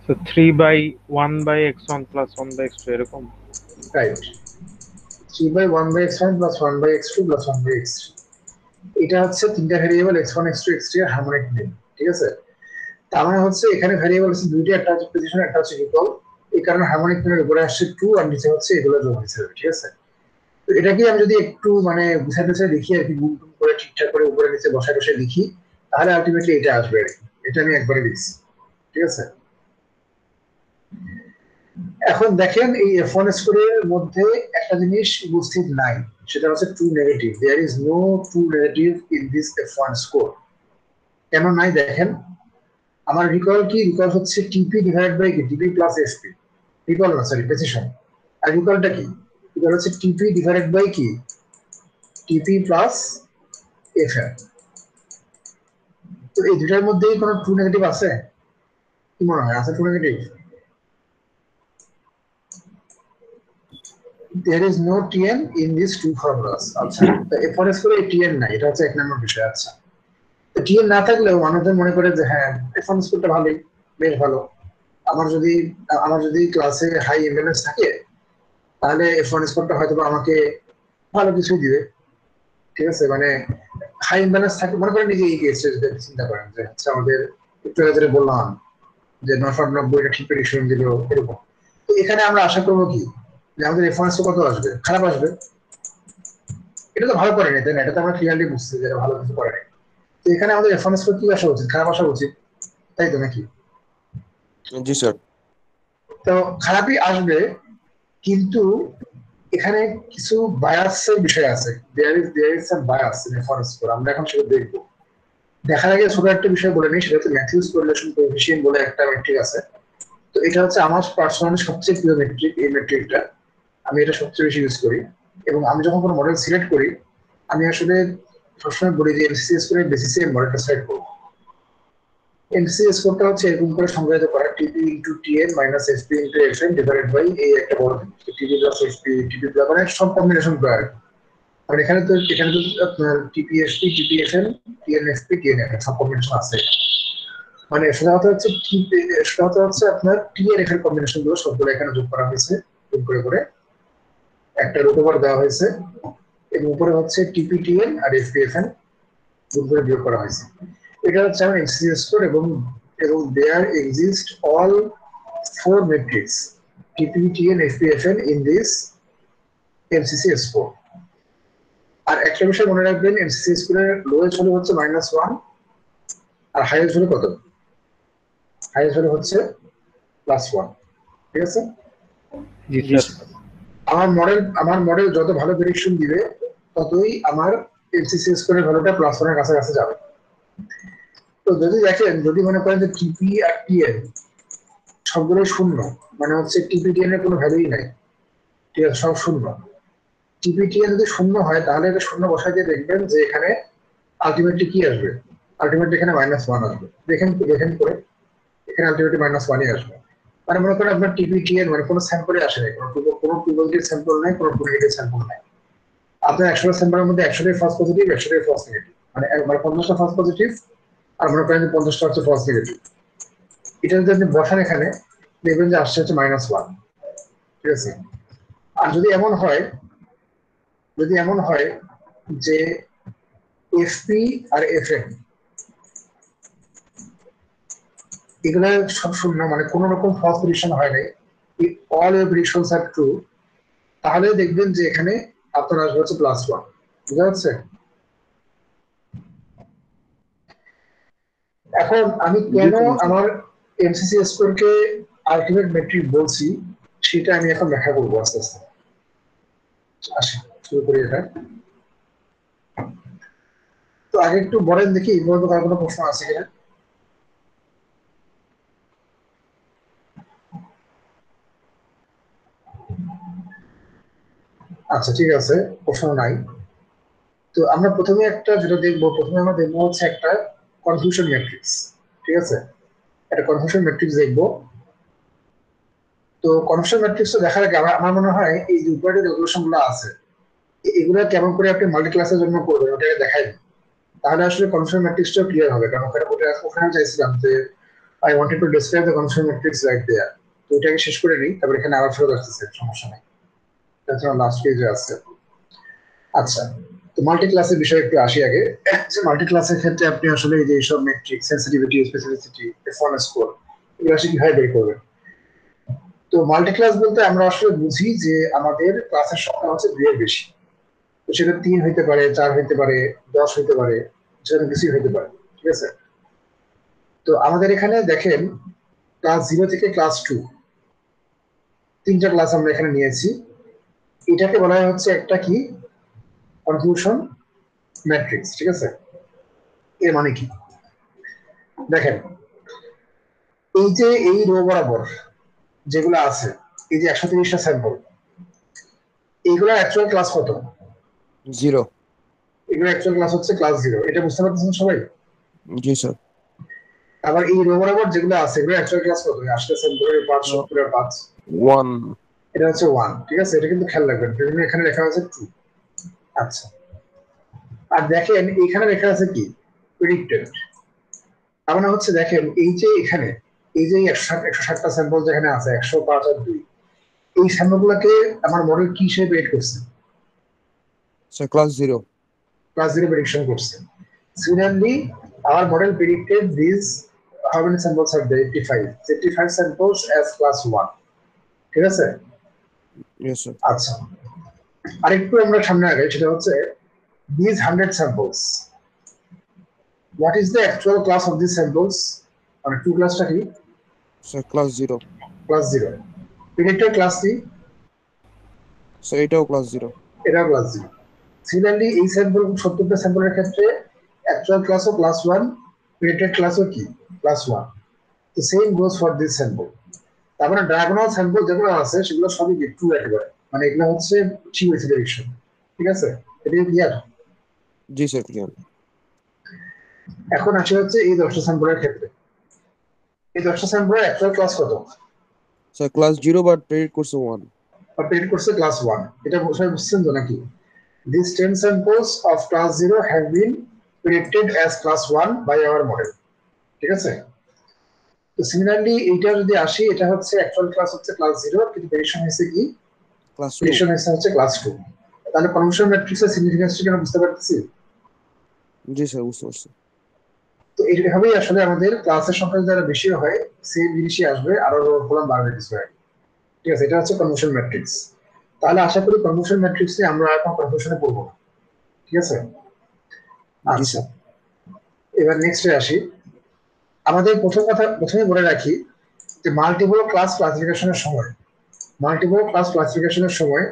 So 3/1/x1 + 1/x2 এরকম। Right, 3/1/x1 + 1/x2 + 1/x3। এটা হচ্ছে তিনটা ভেরিয়েবল x1 x2 x3 এর হারমোনিক মিন। ঠিক আছে, তার মানে হচ্ছে এখানে ভেরিয়েবল আছে দুইটা, একটা হচ্ছে পজিশন, একটা হচ্ছে রিকল। এই কারণে হারমোনিক মিনের উপরে আসছে 2 আর নিচে হচ্ছে এগুলো যোগ হয়েছে। ঠিক আছে, তো এটাকে আমি যদি একটু মানে বুঝাতে চাই লিখি আর কি, গুণ টুন করে ঠিকঠাক করে উপরে নিচে বসায় বসায় লিখি, তাহলে আলটিমেটলি এটা আসবে আর কি। এটা আমি একবারে লিখছি। ঠিক আছে, এখন দেখেন এই F1 স্কোরের মধ্যে একটা জিনিস উপস্থিত নাই, সেটা হচ্ছে true negative. There is no true negative in this F1 score. কেন নাই দেখেন, আমার রিকল কি, রিকল হচ্ছে টিপি ডিভাইডেড বাই কি, টিপি প্লাস এফপি। রিকল না, সরি, প্রেসিশন। আর রিকলটা কি, রিকল হচ্ছে টিপি ডিভাইডেড বাই কি, টিপি প্লাস এফএম। তো এই দুটার মধ্যেই কোনো ট্রু নেগেটিভ আছে? কি মনে হয়, আছে true negative? there is no tn in these two formulas। আচ্ছা, তো F1 স্কোরে tn নাই, এটা হচ্ছে এক নম্বর বিষয়। আচ্ছা, তো tn না থাকলেও মানুষজন মনে করে যে হ্যাঁ F1 স্কোরটা ভালোই, বেশ ভালো। আমার যদি আমার যদি ক্লাসে হাই এমএলএস থাকে, তাহলে F1 স্কোরটা হয়তো আমাকে ভালো কিছু দিবে। ঠিক আছে, মানে হাই ইমব্যালেন্স থাকে, মনে করেন নিজে এই কেসটা যদি চিন্তা করেন যে হচ্ছে আমাদের একটু আগে যেটা বললাম যে 990 ঠিক প্রেডিকশন দিল এরকম। তো এখানে আমরা আশা করবো কি, যে আমাদের রেফারেন্স কত আসবে, খারাপ আসবে। এটা তো ভালো করেনি, তাই না? এটা তো আমরা ক্লিয়ারলি বুঝছি যে এটা ভালো কিছু করেনি। তো এখানে আমাদের রেফারেন্স কি আসা উচিত, খারাপ আসা উচিত, তাই তো নাকি? জি স্যার। তো খারাপই আসবে, কিন্তু এখানে কিছু বায়াসের বিষয় আছে, there is some bias in FRS score, আমরা এখন সেটা দেখবো। দেখার আগে ছোট একটা বিষয় বলে নিই, সেটা হচ্ছে ম্যাথিউস কোরিলেশন কোএফিসিয়েন্ট বলে একটা মেট্রিক আছে। তো এটা হচ্ছে আমার পার্সোনালি সবচেয়ে প্রিয় মেট্রিক, এই মেট্রিকটা আমি এটা সবচেয়ে বেশি ইউজ করি। এবং আমি যখন কোনো মডেল সিলেক্ট করি, আমি আসলে সবসময় বলি যে এমসিসি স্কোরের বেসিসে মডেলটা সিলেক্ট করবো। এমসিসি স্কোরটা হচ্ছে এরকম করে সংজ্ঞায়িত করা, TP into TN minus SP into FN divided by এই একটা বড় টিপি প্লাস এসপি, টিপি প্লাস মানে সব কম্বিনেশন করে আর কি। আর এখানে তো আপনার TP SP, TP FN, TN SP, TN FN সব কম্বিনেশন আছে। মানে সেটা হচ্ছে আপনার টি এর এফ এর কম্বিনেশন গুলো সবগুলো এখানে যোগ করা হয়েছে, যোগ করে করে একটা রুট ওভার দেওয়া হয়েছে, এবং উপরে হচ্ছে টিপিটিএন আর এফপিএফএন যোগ করে বিয়োগ করা হয়েছে। এটা হচ্ছে আমার এক্সিএস স্কোর, এবং there exist all four metrics TPTN FPFN in this MCC score. আর একটা বিষয় মনে রাখবেন, এমসিসি স্কোরের লোয়েস্ট হলে হচ্ছে -1, আর হাইয়েস্ট হলে কত? হাইয়েস্ট হলে হচ্ছে +1। ঠিক আছে? জি স্যার। আমার মডেল যত ভালো প্রেডিকশন দিবে, ততই আমার এমসিসি স্কোরের ভ্যালুটা +1 এর কাছাকাছি যাবে। তো যদি দেখেন, যদি মনে করেন যে টিপি আর টিএন সবগুলোই শূন্য, মানে হচ্ছে টিপি টিএন এর কোনো ভ্যালুই নাই, ঠিক আছে, সব শূন্য। টিপি টিএন যদি শূন্য হয়, তাহলে এটা শূন্য বসাই দিয়ে দেখবেন যে এখানে আলটিমেটলি কি আসবে, আলটিমেটলি এখানে -1 আসবে। দেখেন দেখেন করে, এখানে আলটিমেটলি -1ই আসবে। মানে মনে করেন আপনার টিপি টিএন মানে কোনো স্যাম্পলে আসে নাই, কোনো পজিটিভ স্যাম্পল নাই, কোনো নেগেটিভ স্যাম্পল নাই। আপনার 100টা স্যাম্পলের মধ্যে 100টাই ফার্স্ট পজিটিভ, 100টাই ফার্স্ট নেগেটিভ, মানে 50টা ফার্স্ট পজিটিভ আর মনে করেন যে 50টা হচ্ছে ফার্স্ট নেগেটিভ। এটা যদি আপনি বসান এখানে, দেখবেন যে আসছে হচ্ছে -1। ঠিক আছে? আর যদি এমন হয় যে এফপি আর এফএন এগুলা সব শূন্য, মানে কোন রকম ফলস প্রেডিকশন হয় নাই, all your predictions are true, তাহলে দেখবেন যে এখানে আপনার আসবে হচ্ছে +1। বুঝা যাচ্ছে? এখন আমি কেন আমার এমসিসি স্কোরকে আলটিমেট মেট্রিক বলছি, সেটা আমি এখন ব্যাখ্যা করবো আস্তে আস্তে। আসি শুরু করি এটা। তো আগে একটু বলেন দেখি, এই পর্যন্ত কার কোনো প্রশ্ন আছে কিনা? আচ্ছা, ঠিক আছে, প্রশ্ন নাই। তো আমরা প্রথমে আমরা দেখবো হচ্ছে একটা কনফিউশন ম্যাট্রিক্স। ঠিক আছে? একটা কনফিউশন ম্যাট্রিক্স দেখবো। তো কনফিউশন ম্যাট্রিক্স দেখার আগে আমার মনে হয় এই যে উপরে রেগুলেশন গুলো আছে, এগুলো কেমন করে আপনি মাল্টি ক্লাসের জন্য করবেন ওটাকে দেখাই দিই। তাহলে আসলে কনফিউশন ম্যাট্রিক্সটা ক্লিয়ার হবে, কারণ ওখানে চাইছিলাম যে I wanted to describe the confusion matrix right there. তো ওটাকে শেষ করে নিই, তারপর এখানে আবার ফেরত আসতেছে, সমস্যা নেই, তাছাড়া লাস্ট পেজে আছে। আচ্ছা, তো মাল্টি ক্লাসের বিষয়ে একটু আসি আগে। যে মাল্টি ক্লাসের ক্ষেত্রে আপনি আসলে এই যে এইসব মেট্রিক সেন্সিটিভিটি, স্পেসিফিসিটি, এফ1 স্কোর, এগুলো আসলে কিভাবে বের করবেন? তো মাল্টি ক্লাস বলতে আমরা আসলে বুঝি যে আমাদের ক্লাসের সংখ্যা হচ্ছে 2 এর বেশি। তো সেটা 3 হইতে পারে, 4 হইতে পারে, 10 হইতে পারে, সেটা বেশি হইতে পারে। ঠিক আছে? তো আমাদের এখানে দেখেন, ক্লাস 0 থেকে ক্লাস 2 তিনটা ক্লাস আমরা এখানে নিয়েছি। এটাকে বলা হচ্ছে একটা কি, কনফিউশন ম্যাট্রিক্স। ঠিক আছে? এর মানে কি দেখেন, এই যে এই রো বরাবর যেগুলো আছে, এই যে 130টা স্যাম্পল, এইগুলো অ্যাকচুয়াল ক্লাস কত? 0। এগুলো অ্যাকচুয়াল ক্লাস হচ্ছে ক্লাস 0। এটা বুঝতে পারতেছেন সবাই? জি স্যার। আবার এই রো বরাবর যেগুলো আছে, এগুলো অ্যাকচুয়াল ক্লাস কত? 80টা স্যাম্পলের 5, 70 5, 1। এটা হচ্ছে 1। ঠিক আছে? এটা কিন্তু খেয়াল রাখবেন, এখানে লেখা আছে 2। আচ্ছা, আর দেখেন এখানে লেখা আছে কি, প্রেডিক্টেড। তার মানে হচ্ছে দেখেন, এই যে এখানে এই যে 160টা স্যাম্পল যেখানে আছে, 100, 5 আর 2, এই স্যাম্পল গুলাকে আমার মডেল কি হিসেবে প্রেডিক্ট করছে? Sir class 0। ক্লাস 0 প্রেডিকশন করছে। Similarly, our model predicted these, how many samples are there? 85. 85 samples as class 1. ঠিক আছে? Yes sir. আচ্ছা, আরেকটু আমরা সামনে আগে, সেটা হচ্ছে these 100 samples, what is the actual class of these samples? মানে 2 ক্লাসটা কি? Sir class 0। Class 0। Predicted class কি? সো এটাও ক্লাস 0। এটা ক্লাস 0। সিমিলারলি এই স্যাম্পল 70টা স্যাম্পলের ক্ষেত্রে অ্যাকচুয়াল ক্লাসও ক্লাস 1, প্রেডিক্টেড ক্লাসও কি ক্লাস 1। তো same goes for this sample. তার মানে ডায়াগোনাল স্যাম্পল যেগুলো আছে সেগুলো সবই ট্রু একেবারে, মানে এগুলো হচ্ছে ট্রু প্রেডিকশন। ঠিক আছে, এটা ক্লিয়ার? জি স্যার, ক্লিয়ার। এখন আসে হচ্ছে এই 10টা স্যাম্পলের ক্ষেত্রে। এই 10টা স্যাম্পলের অ্যাকচুয়াল ক্লাস কত? স্যার ক্লাস 0 বাট প্রেডিক্ট করছে 1। বা প্রেডিক্ট করছে ক্লাস 1। এটা সবাই বুঝছেন তো নাকি? These 10 samples of class 0 have been predicted as class 1 by our model. ঠিক আছে? তো সিমিলারলি এইটা যদি আসি, এটা হচ্ছে অ্যাকচুয়াল ক্লাস হচ্ছে ক্লাস 0, কিন্তু প্রেডিকশন হয়েছে কি? ক্লাস 2। প্রেডিকশন হচ্ছে ক্লাস 2। তাহলে কনভলিউশন ম্যাট্রিক্সের সিগনিফিকেন্সটা কি আমরা বুঝতে পারতেছি? জি স্যার, বুঝতে পারছি। তো এইভাবেই আসলে আমাদের ক্লাসের সংখ্যা যারা বেশি হয় সেম জিনিসই আসবে, আরো ফলন বাড়বে কিছু হয়। ঠিক আছে, এটা হচ্ছে কনভলিউশন ম্যাট্রিক্স। তাহলে আশা করি কনভলিউশন ম্যাট্রিক্স নিয়ে আমরা এখন কনফিউশনে পড়বো না। ঠিক আছে? জি আচ্ছা, স্যার। এবার নেক্সটে আসি। আমাদের প্রথমে বলে রাখি যে মাল্টিপল ক্লাস ক্লাসিফিকেশনের সময়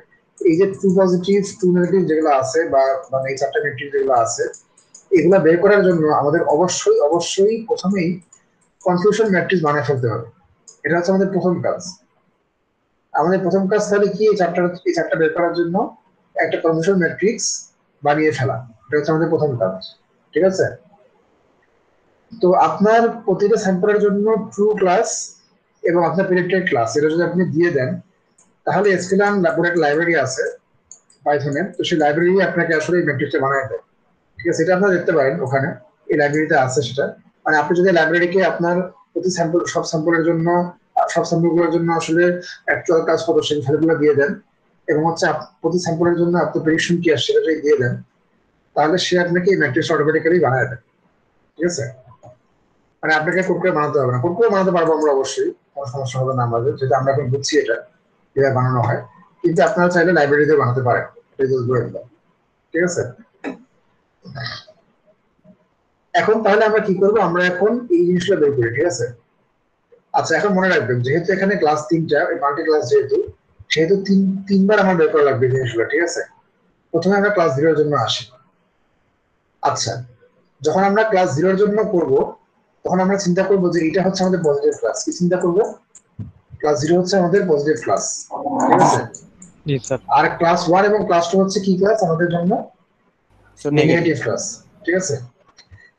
এই যে ট্রু পজিটিভ ট্রু নেগেটিভ যেগুলো আছে বা মানে এই চারটা ম্যাট্রিক্স যেগুলো আছে, এগুলো বের করার জন্য আমাদের অবশ্যই প্রথমেই কনফিউশন ম্যাট্রিক্স বানিয়ে ফেলতে হবে। এটা হচ্ছে আমাদের প্রথম কাজ। তাহলে কি এই চারটা বের করার জন্য একটা কনফিউশন ম্যাট্রিক্স বানিয়ে ফেলা। এটা হচ্ছে আমাদের প্রথম কাজ। ঠিক আছে? তো আপনার প্রতিটা স্যাম্পলের জন্য ট্রু ক্লাস এবং আপনার প্রেডিক্টেড ক্লাস এটা যদি আপনি দিয়ে দেন, তাহলে এসকিউএল বলে একটা লাইব্রেরি আছে পাইথনের, তো সেই লাইব্রেরি আপনাকে আসলে এই ম্যাট্রিক্সটা বানায় দেয়। ঠিক আছে, এটা আপনারা দেখতে পারেন ওখানে, এই লাইব্রেরিতে আছে সেটা। মানে আপনি যদি লাইব্রেরিকে আপনার প্রতি স্যাম্পল সব স্যাম্পলগুলোর জন্য আসলে অ্যাকচুয়াল কাজ কত সেই ভ্যালুগুলো দিয়ে দেন, এবং হচ্ছে প্রতি স্যাম্পলের জন্য আপনার প্রেডিকশন কি আসছে সেটা যদি দিয়ে দেন, তাহলে সে আপনাকে এই ম্যাট্রিক্স অটোমেটিক্যালি বানায় দেয়। ঠিক আছে, মানে আপনাকে কোড করে বানাতে হবে না। কোড করে বানাতে পারবো আমরা অবশ্যই, কোনো সমস্যা হবে না আমাদের, যেহেতু আমরা এখন বুঝছি এটা কিভাবে বানানো হয়। কিন্তু আপনারা চাইলে লাইব্রেরিতে বানাতে পারেন, এটা just বলে দিলাম। ঠিক আছে, এখন তাহলে আমরা কি করবো, আমরা এখন এই জিনিসটা বের করি। ঠিক আছে, আচ্ছা এখন মনে রাখবেন যেহেতু এখানে ক্লাস 3টা মাল্টি ক্লাস, সেহেতু তিনবার আমার বের করা লাগবে জিনিসগুলো। ঠিক আছে, প্রথমে আমরা ক্লাস 0 এর জন্য আসি। আচ্ছা, যখন আমরা ক্লাস 0 এর জন্য করব, তখন আমরা চিন্তা করবো যে এটা হচ্ছে আমাদের পজিটিভ ক্লাস। কি চিন্তা করবো? ক্লাস 0 হচ্ছে আমাদের পজিটিভ ক্লাস। ঠিক আছে, জি স্যার। আর ক্লাস 1 এবং ক্লাস 2 হচ্ছে কি ক্লাস আমাদের জন্য? Sir negative. Negative class. ঠিক আছে,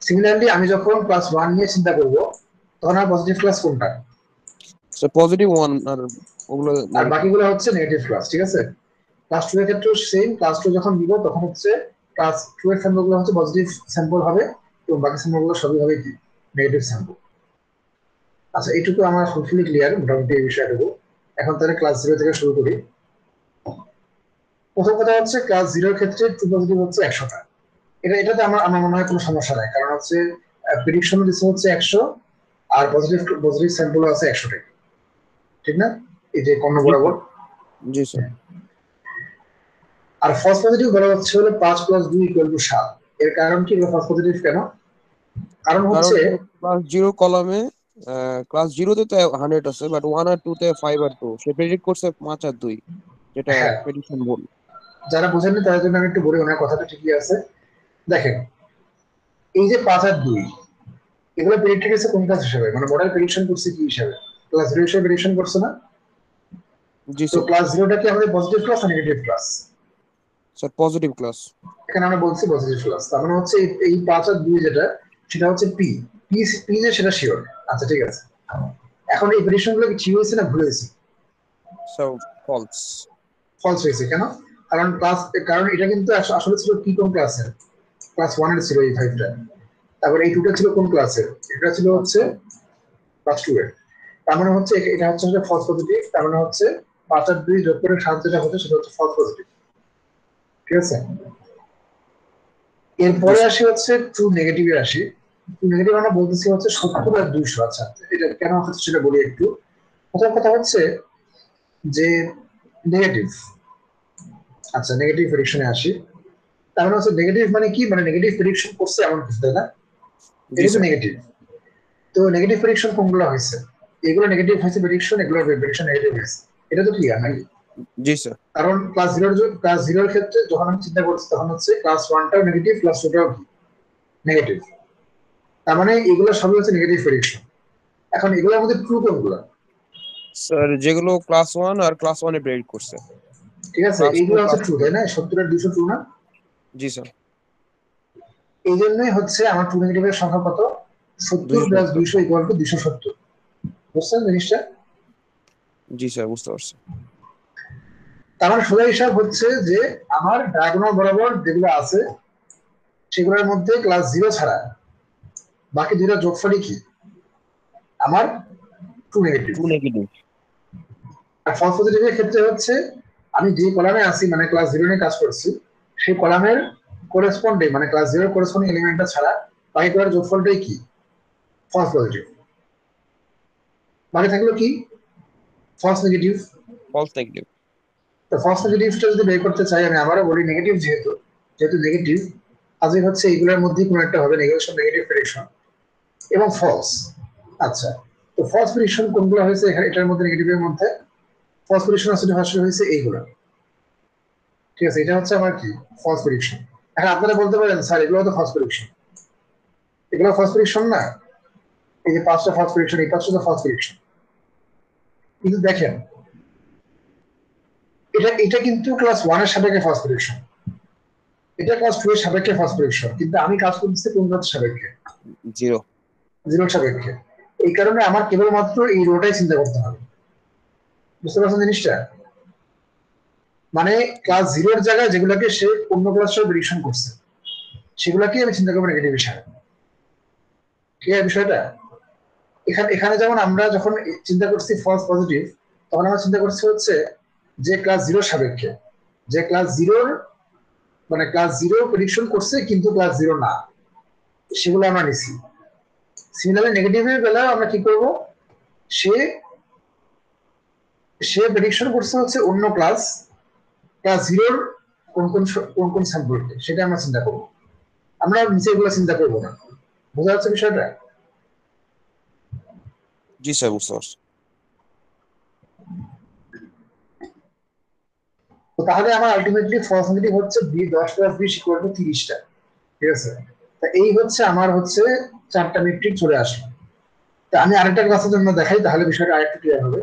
সিমিলারলি আমি যখন ক্লাস 1 নিয়ে চিন্তা করব, তখন আর পজিটিভ ক্লাস কোনটা? স্যার পজিটিভ 1 আর ওগুলো আর নেগেটিভ। বাকিগুলো হচ্ছে নেগেটিভ ক্লাস। ঠিক আছে, ক্লাস 2 এর ক্ষেত্রেও সেম। ক্লাস 2 যখন নিব তখন হচ্ছে ক্লাস 2 এর স্যাম্পলগুলো হচ্ছে পজিটিভ স্যাম্পল হবে, এবং বাকি স্যাম্পলগুলো সবই হবে কি নেগেটিভ স্যাম্পল। আচ্ছা, এইটুকু আমার ফুলফিলি ক্লিয়ার মোটামুটি এই বিষয়টুকু। এখন তাহলে ক্লাস 0 থেকে শুরু করি। প্রথম কথা হচ্ছে ক্লাস 0 এর ক্ষেত্রে ট্রু পজিটিভ হচ্ছে 100টা। এটাতে আমার মনে হয় কোনো সমস্যা নাই, কারণ হচ্ছে প্রেডিকশন দিচ্ছে হচ্ছে 100, আর পজিটিভ স্যাম্পল আছে 100টা। ঠিক না? এই যে কর্ণ জি বরাবর। স্যার। জি স্যার। আর ফলস পজিটিভ বলা হচ্ছে হলো 5 + 2 = 7। এর কারণ কি ফলস পজিটিভ কেন? কারণ কারণ হচ্ছে ক্লাস 0 কলামে ক্লাস 0 তে তো 100 আছে, বাট 1 আর 2 তে 5 আর 2 সে প্রেডিক্ট করছে 5 আর 2, যেটা হ্যাঁ, প্রেডিকশন ভুল। যারা বোঝেননি তাদের জন্য আমি একটু বলি, ওনার কথাটা ঠিকই আছে। দেখেন, এই যে 5 আর 2 এগুলো প্রেডিক্ট করেছে কোন ক্লাস হিসেবে, মানে মডেল প্রেডিকশন করছে কি হিসেবে? ক্লাস 0 হিসেবে প্রেডিকশন করছে না? জি তো স্যার। ক্লাস 0টা কি আমাদের পজিটিভ ক্লাস না negative class? Sir positive class. এখানে আমরা বলছি পজিটিভ ক্লাস, তার মানে হচ্ছে এই 5 আর 2 যেটা, সেটা হচ্ছে পি পি পি যে সেটা শিওর। আচ্ছা ঠিক আছে, এখন এই প্রেডিকশন গুলো কি ঠিক হয়েছে না ভুল হয়েছে? So false. ফলস হয়েছে কেন? কারণ এটা কিন্তু আসলে ছিল কি কোন ক্লাসের? ক্লাস 1 এর ছিল এই 5টা। তারপর এই 2টা ছিল কোন ক্লাসের? এটা ছিল হচ্ছে ক্লাস 2 এর। তার মানে হচ্ছে এটা হচ্ছে ফলস পজিটিভ। তার মানে হচ্ছে 5 আর 2 যোগ করে 7 যেটা হচ্ছে সেটা হচ্ছে ফলস পজিটিভ। ঠিক আছে, জি এরপরে স্যার। আসি হচ্ছে ট্রু নেগেটিভে আসি। ট্রু নেগেটিভ আমরা বলতেছি হচ্ছে 70 আর 200। আচ্ছা, এটা কেন হচ্ছে সেটা বলি একটু। প্রথম কথা হচ্ছে যে নেগেটিভ। আচ্ছা, নেগেটিভ প্রেডিকশনে আসি। তার মানে হচ্ছে নেগেটিভ মানে কি, মানে নেগেটিভ প্রেডিকশন করছে এমন কিছু, তাই না? জি এটা তো স্যার। নেগেটিভ। তো নেগেটিভ প্রেডিকশন কোনগুলো হয়েছে? এগুলো নেগেটিভ হয়েছে প্রেডিকশন, এগুলো প্রেডিকশন নেগেটিভ হয়েছে। এটা তো ক্লিয়ার নাকি? জি স্যার। কারণ ক্লাস জিরোর ক্ষেত্রে যখন আমি চিন্তা করছি তখন হচ্ছে ক্লাস ওয়ানটাও নেগেটিভ, ক্লাস টুটাও কি নেগেটিভ। তার মানে এগুলো সবই হচ্ছে নেগেটিভ প্রেডিকশন। এখন এগুলোর মধ্যে ট্রু কোনগুলো? স্যার যেগুলো ক্লাস 1 আর ক্লাস 1 এ প্রেডিক্ট করছে। ঠিক আছে, ক্লাস 2 এইগুলো হচ্ছে ক্লাস ট্রু 3। তাই না? 70 আর 200 ট্রু না? জি স্যার। এই জন্যই হচ্ছে আমার ট্রু নেগেটিভের সংখ্যা কত? 70 প্লাস 270। 200 equal to 270। বুঝছেন জিনিসটা? জি স্যার, বুঝতে পারছি। তার মানে সোজা হিসাব হচ্ছে যে আমার ডায়াগোনাল বরাবর যেগুলো আছে সেগুলোর মধ্যে ক্লাস জিরো ছাড়া বাকি দুইটা যোগফলই কি আমার ট্রু নেগেটিভ। True negative. আর ফলস পজিটিভের ক্ষেত্রে হচ্ছে আমি যে কলামে আছি মানে ক্লাস জিরো নিয়ে কাজ করছি সেই কলামের করেসপন্ডিং মানে ক্লাস জিরো করেসপন্ডিং এলিমেন্টটা ছাড়া বাকি কলার যোগফলটাই কি ফলস পজিটিভ। বাকি থাকলো কি ফলস নেগেটিভ। False negative. তো ফলস নেগেটিভটা যদি বের করতে চাই আমি আবারও বলি নেগেটিভ যেহেতু যেহেতু নেগেটিভ আজকে হচ্ছে এগুলোর মধ্যে কোনো একটা হবে নেগেটিভ নেগেটিভ প্রেডিকশন এবং ফলস। আচ্ছা, তো ফলস প্রেডিকশন কোনগুলো হয়েছে এখানে এটার মধ্যে নেগেটিভের মধ্যে? ফলস প্রেডিকশন আসলে ফার্স্ট হয়েছে এইগুলো। ঠিক আছে, এটা হচ্ছে আমার কি ফলস প্রেডিকশন। এখন আপনারা বলতে পারেন স্যার এগুলো তো ফলস প্রেডিকশন, এগুলো ফলস প্রেডিকশন না? এই যে পাঁচটা ফলস প্রেডিকশন এই পাঁচটা তো ফলস প্রেডিকশন। কিন্তু দেখেন এটা এটা কিন্তু ক্লাস ওয়ান এর সাপেক্ষে ফলস প্রেডিকশন, এটা ক্লাস টু এর সাপেক্ষে ফার্স্ট প্রেডিকশন, কিন্তু আমি কাজ করতেছি কোন রোধ সাপেক্ষে? জিরো। জিরোর সাপেক্ষে। এই কারণে আমার কেবলমাত্র এই রোটাই চিন্তা করতে হবে। বুঝতে পারছেন জিনিসটা? মানে ক্লাস জিরোর জায়গায় যেগুলোকে সে অন্য ক্লাসের প্রেডিকশন করছে সেগুলোকে আমি চিন্তা করবো নেগেটিভ হিসাবে। ঠিক আছে বিষয়টা? এখানে এখানে যেমন আমরা যখন চিন্তা করছি ফলস পজিটিভ তখন আমরা চিন্তা করছি হচ্ছে যে ক্লাস জিরোর সাপেক্ষে, যে ক্লাস জিরোর মানে ক্লাস জিরো প্রেডিকশন করছে কিন্তু ক্লাস জিরো না, সেগুলো আমরা নিছি। সিমিলারলি নেগেটিভের বেলায় আমরা কি করব? সে সে প্রেডিকশন করছে হচ্ছে অন্য ক্লাস ক্লাস জিরোর কোন কোন সম্পর্কে সেটা আমরা চিন্তা করবো। আমরা নিচে এগুলো চিন্তা করবো না। বোঝা যাচ্ছে বিষয়টা? জি স্যার, বুঝতে পারছি। তো তাহলে আমার আলটিমেটলি ফলস নেগেটিভ হচ্ছে 10 প্লাস 20 ইকুয়াল টু 30টা। ঠিক আছে, তা এই হচ্ছে আমার হচ্ছে চারটা মেট্রিক চলে আসলো। তা আমি আরেকটা ক্লাসের জন্য দেখাই তাহলে বিষয়টা আরেকটু ক্লিয়ার হবে।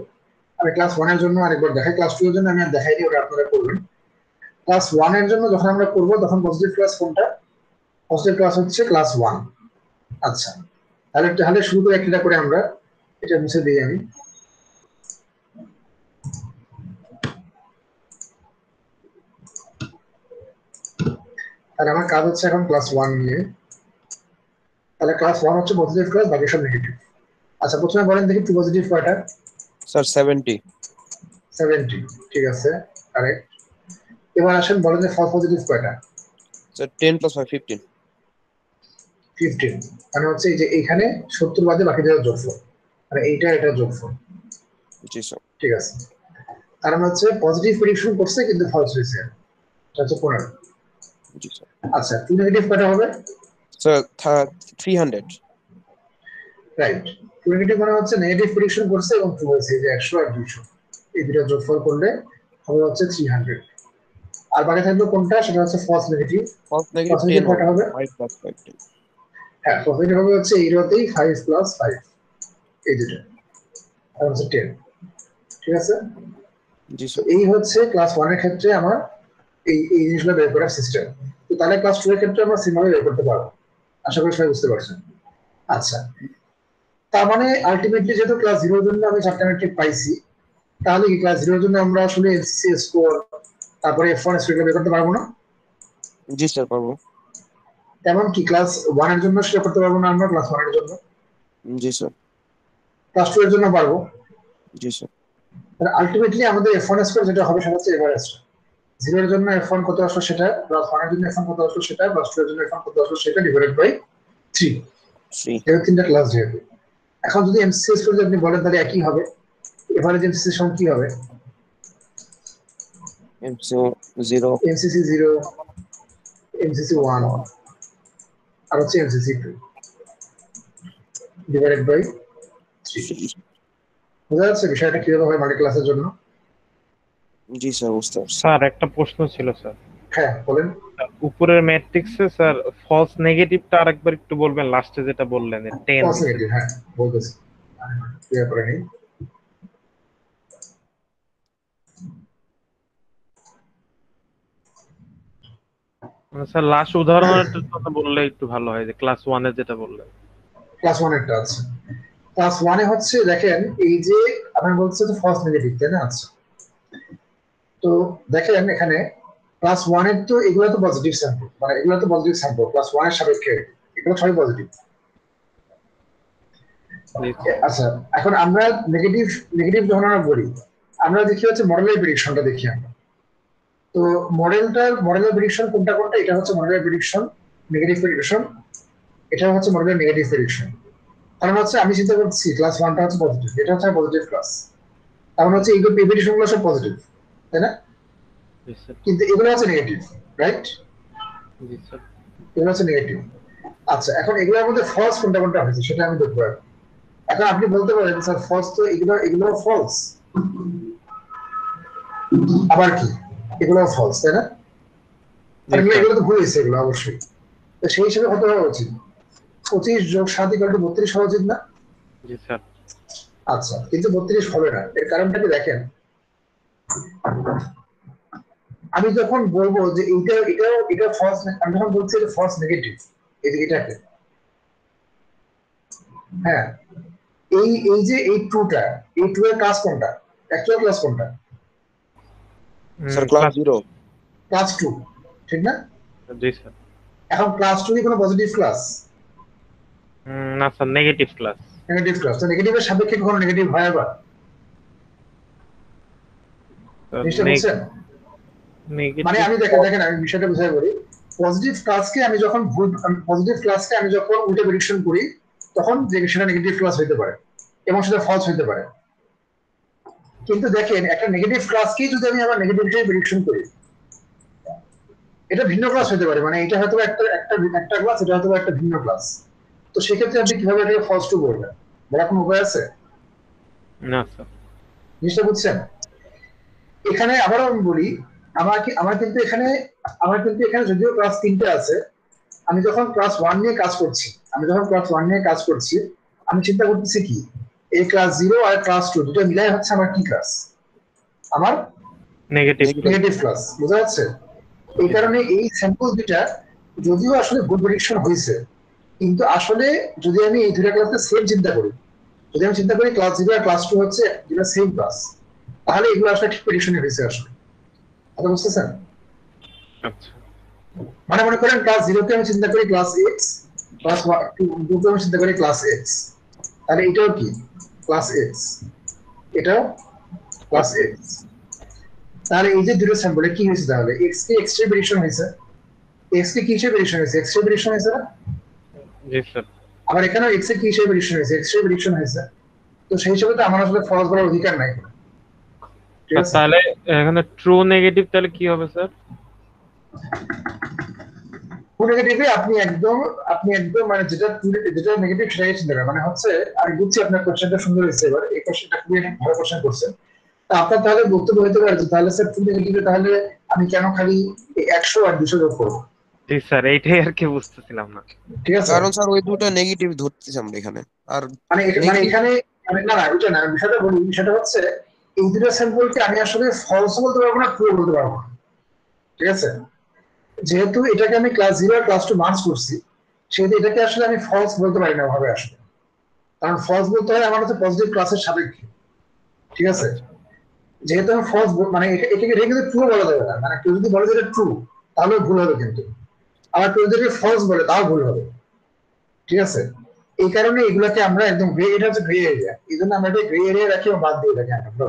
আমি ক্লাস ওয়ান এর জন্য আরেকবার দেখাই, ক্লাস টু এর জন্য আমি আর দেখাইনি, ওটা আপনারা করবেন। ক্লাস ওয়ান এর জন্য যখন আমরা করবো তখন পজিটিভ ক্লাস কোনটা? পজিটিভ ক্লাস হচ্ছে ক্লাস ওয়ান। আচ্ছা, তাহলে শুরু করে একটা করে আমরা এটা মুছে দিই আমি। আর আমার কাজ হচ্ছে এখন ক্লাস ওয়ান নিয়ে। তাহলে ক্লাস ওয়ান হচ্ছে পজিটিভ ক্লাস, বাকি সব নেগেটিভ। আচ্ছা, প্রথমে বলেন দেখি টু পজিটিভ কয়টা? স্যার 70। 70। ঠিক আছে, কারেক্ট। এবার আসেন বলেন যে ফলস পজিটিভ কয়টা? স্যার 10 + 5 15। 15। মানে হচ্ছে এই যে এখানে 70 বাদে বাকি যারা যোগফল, মানে এইটা এটা যোগফল। জি স্যার। ঠিক আছে, কারণ হচ্ছে পজিটিভ প্রেডিকশন করছে কিন্তু ফলস হয়েছে, এটা হচ্ছে 15। জি স্যার। আচ্ছা, টু নেগেটিভ কয়টা হবে? স্যার 300। রাইট। টু নেগেটিভ মানে হচ্ছে নেগেটিভ প্রেডিকশন করছে এবং ট্রু হয়েছে, এই যে 100 আর 200 এই দুটো যোগফল করলে হবে হচ্ছে 300। আর বাকি থাকবে কোনটা? সেটা হচ্ছে false negative. False negative false 10 negative হবে। কয়টা হবে? 5 + 5 10। হ্যাঁ, ফলস নেগেটিভ হবে হচ্ছে এই রোতেই 5 প্লাস 5 এই দুটো, আর হচ্ছে 10। ঠিক আছে, জি তো স্যার। এই হচ্ছে ক্লাস ওয়ান এর ক্ষেত্রে আমার এই এই জিনিসগুলো বের করার সিস্টেম। তো তাহলে ক্লাস টু এর ক্ষেত্রে আমরা সিমিলার বের করতে পারবো, আশা করি সবাই বুঝতে পারছেন। আচ্ছা, তার মানে আলটিমেটলি যেহেতু ক্লাস জিরোর জন্য আমি চারটা মেট্রিক পাইছি, তাহলে কি ক্লাস জিরোর জন্য আমরা আসলে এসসি স্কোর তারপরে F1 স্কোর বের করতে পারবো না? জি স্যার, পারবো। তেমন কি ক্লাস ওয়ান এর জন্য সেটা করতে পারবো না আমরা ক্লাস ওয়ান এর জন্য? জি স্যার। ক্লাস টু এর জন্য পারবো। জি স্যার। তাহলে আলটিমেটলি আমাদের F1 স্কোর যেটা হবে সেটা হচ্ছে এভারেজ। জিরোর জন্য F1 কত আসলো সেটা, প্লাস ওয়ান এর জন্য F1 কত আসলো সেটা, প্লাস টু এর জন্য F1 কত আসলো সেটা ডিভাইডেড বাই 3। 3। যেহেতু তিনটা ক্লাস যেহেতু, এখন যদি এমসিসি স্কোর যদি আপনি বলেন তাহলে একই হবে। এভারেজ এমসিসি সমান কি হবে? MCO 0 এমসিসি 0, এমসিসি 1 1 আর হচ্ছে এমসিসি 2 ডিভাইডেড বাই 3। 3। বোঝা যাচ্ছে বিষয়টা কিভাবে হয় মাল্টি ক্লাসের জন্য? জি স্যার, বুঝতে পারছি। স্যার একটা প্রশ্ন ছিল স্যার। হ্যাঁ বলেন। উপরের ম্যাট্রিক্সে স্যার ফলস নেগেটিভটা আরেকবার একটু বলবেন, লাস্টে যেটা বললেন 10 ফলস দিছে। নেগেটিভ, হ্যাঁ বলতেছি, ক্লিয়ার করে নিই। মানে স্যার লাস্ট উদাহরণের কথা বললে একটু ভালো হয়, যে ক্লাস 1 এর যেটা বললেন। ক্লাস ওয়ান এরটা আছে, ক্লাস ওয়ানে হচ্ছে দেখেন এই যে আপনার বলছে যে ফলস নেগেটিভ, তাই না? আচ্ছা, তো দেখেন এখানে ক্লাস ওয়ানের তো এগুলো তো পজিটিভ স্যাম্পল, মানে এগুলো তো পজিটিভ স্যাম্পল ক্লাস ওয়ানের সাপেক্ষে, এগুলো সবই পজিটিভ। জি স্যার। আচ্ছা, এখন আমরা নেগেটিভ নেগেটিভ যখন আমরা বলি, আমরা দেখি হচ্ছে মডেলের প্রেডিকশনটা দেখি আমরা। তো মডেলের প্রেডিকশন কোনটা কোনটা, এটা হচ্ছে মডেলের প্রেডিকশন নেগেটিভ প্রেডিকশন, এটা হচ্ছে মডেলের নেগেটিভ প্রেডিকশন। কারণ হচ্ছে আমি চিন্তা করছি ক্লাস ওয়ানটা হচ্ছে পজিটিভ, এটা হচ্ছে পজিটিভ ক্লাস, কারণ হচ্ছে এই প্রেডিকশন গুলো সব পজিটিভ, তাই না? জি স্যার। কিন্তু এগুলো হচ্ছে নেগেটিভ, রাইট? জি স্যার। এগুলো হচ্ছে নেগেটিভ। আচ্ছা, এখন এগুলোর মধ্যে ফলস কোনটা কোনটা হয়েছে সেটা আমি দেখবো এখন। এখন আপনি বলতে পারেন স্যার ফলস তো এগুলো ফলস, আবার কি এগুলো ফলস, তাই না? জি আর স্যার। এগুলো তো ভুল হয়েছে এগুলো অবশ্যই। তো সেই হিসেবে কত হওয়া উচিত? 25+7 = 32 হওয়া উচিত না? জি স্যার। আচ্ছা, কিন্তু 32 হবে না, এর কারণটা কি দেখেন, আমি যখন বলবো যে এটা ফলস, আমি যখন বলছি এটা ফলস নেগেটিভ, এটাকে, হ্যাঁ, এই যে এই ট্রুটা, এই ট্রু এর ক্লাস কোনটা, অ্যাকচুয়াল ক্লাস কোনটা? Sir class class 0। ক্লাস 2, ঠিক না? জি স্যার। এখন ক্লাস 2 কি কোনো পজিটিভ ক্লাস? না sir, negative class. Negative class, তো নেগেটিভের সাপেক্ষে কখনো নেগেটিভ হয় আবার? জিনিসটা বুঝছেন? মানে নেগেটিভ। আমি দেখেন দেখেন আমি বিষয়টা বুঝাই বলি। পজিটিভ ক্লাসকে আমি যখন উল্টে প্রেডিকশন করি, তখন যে সেটা নেগেটিভ ক্লাস হইতে পারে এবং সেটা ফলস হইতে পারে। কিন্তু দেখেন একটা নেগেটিভ ক্লাসকেই যদি আমি আবার নেগেটিভ হিসেবে প্রেডিকশন করি, এটা ভিন্ন ক্লাস হতে পারে, মানে এটা হয়তো একটা একটা একটা ক্লাস, এটা হয়তো একটা ভিন্ন ক্লাস। তো সেক্ষেত্রে আপনি কিভাবে এটাকে ফলস টু বলবেন, বলার কোনো উপায় আছে? না স্যার। জিনিসটা বুঝছেন? এখানে আবারও আমি বলি, আমার কিন্তু এখানে যদিও ক্লাস 3টে আছে, আমি যখন ক্লাস ওয়ান নিয়ে কাজ করছি, আমি চিন্তা করতেছি কি, এই ক্লাস 0 আর ক্লাস 2 দুটো মিলাই হচ্ছে আমার কি ক্লাস? আমার নেগেটিভ ক্লাস। নেগেটিভ ক্লাস, বোঝা যাচ্ছে? এই জি স্যার। কারণে এই স্যাম্পল দুটা যদিও আসলে ভুল প্রেডিকশন হয়েছে, কিন্তু আসলে যদি আমি এই দুটা ক্লাসকে সেম চিন্তা করি, যদি আমি চিন্তা করি ক্লাস 0 আর ক্লাস 2 হচ্ছে দুটা সেম ক্লাস, তাহলে এগুলো আসলে ঠিক প্রেডিকশনই হয়েছে আসলে। কথা বুঝতেছেন? আচ্ছা। মানে মনে করেন ক্লাস 0 তে আমি চিন্তা করি ক্লাস এক্স, ক্লাস 2 তে আমি চিন্তা করি ক্লাস এক্স, তাহলে এটাও কি ক্লাস এক্স, এটাও ক্লাস এক্স। তাহলে এই যে দুটো স্যাম্পলে কি হয়েছে, তাহলে এক্স কে এক্স এর প্রেডিকশন হয়েছে, এক্স কে কি হিসেবে প্রেডিকশন হয়েছে, এক্স এর প্রেডিকশন হয়েছে না? জি স্যার। আবার এখানেও এক্স এর কি হিসেবে প্রেডিকশন হয়েছে, এক্স এর প্রেডিকশন হয়েছে। তো সেই হিসেবে তো আমার আসলে ফলস বলার অধিকার নাই, ঠিক আছে? তাহলে এখানে ট্রু নেগেটিভ তাহলে কি হবে স্যার? নেগেটিভে আপনি একদম মানে যেটা নেগেটিভ সেটাই চিন্তা করেন, মানে হচ্ছে আমি বুঝছি আপনার কোশ্চেনটা সুন্দর হয়েছে, এবার এই কোশ্চেনটা খুবই ভালো কোশ্চেন করছেন। তা আপনার তাহলে বক্তব্য হতে পারে যে তাহলে স্যার টু নেগেটিভে তাহলে আমি কেন খালি 100 আর 200 যোগ করবো? জি স্যার, এইটাই আর কি বুঝতেছিলাম না। ঠিক আছে, কারণ স্যার ওই দুটো নেগেটিভ ধরতেছি আমরা এখানে। আর মানে নেগেটিভ। এখানে না না ওইটা না, বিষয়টা বলি, বিষয়টা হচ্ছে এই দুটো স্যাম্পলকে আমি আসলে ফলস বলতে পারবো না, ট্রু বলতে পারবো না, ঠিক আছে? যেহেতু এটাকে আমি ক্লাস 0 আর ক্লাস 2 মার্চ করছি, সেহেতু এটাকে আসলে আমি ফলস বলতে পারি না ভাবে আসলে, কারণ ফলস বলতে হয় আমার হচ্ছে পজিটিভ ক্লাসের সাপেক্ষে, ঠিক আছে? আচ্ছা। যেহেতু আমি ফলস মানে এটাকে রেখে কিন্তু ট্রু বলা যাবে না, মানে কেউ যদি বলে যে এটা ট্রু তাহলে ভুল হবে, কিন্তু আবার কেউ যদি ফলস বলে তাও ভুল হবে, ঠিক আছে? এই কারণে এগুলাকে আমরা একদম গ্রে, এটা হচ্ছে গ্রে এরিয়া, এই জন্য আমরা এটা গ্রে এরিয়া রাখি এবং বাদ দিয়ে রাখি আমরা।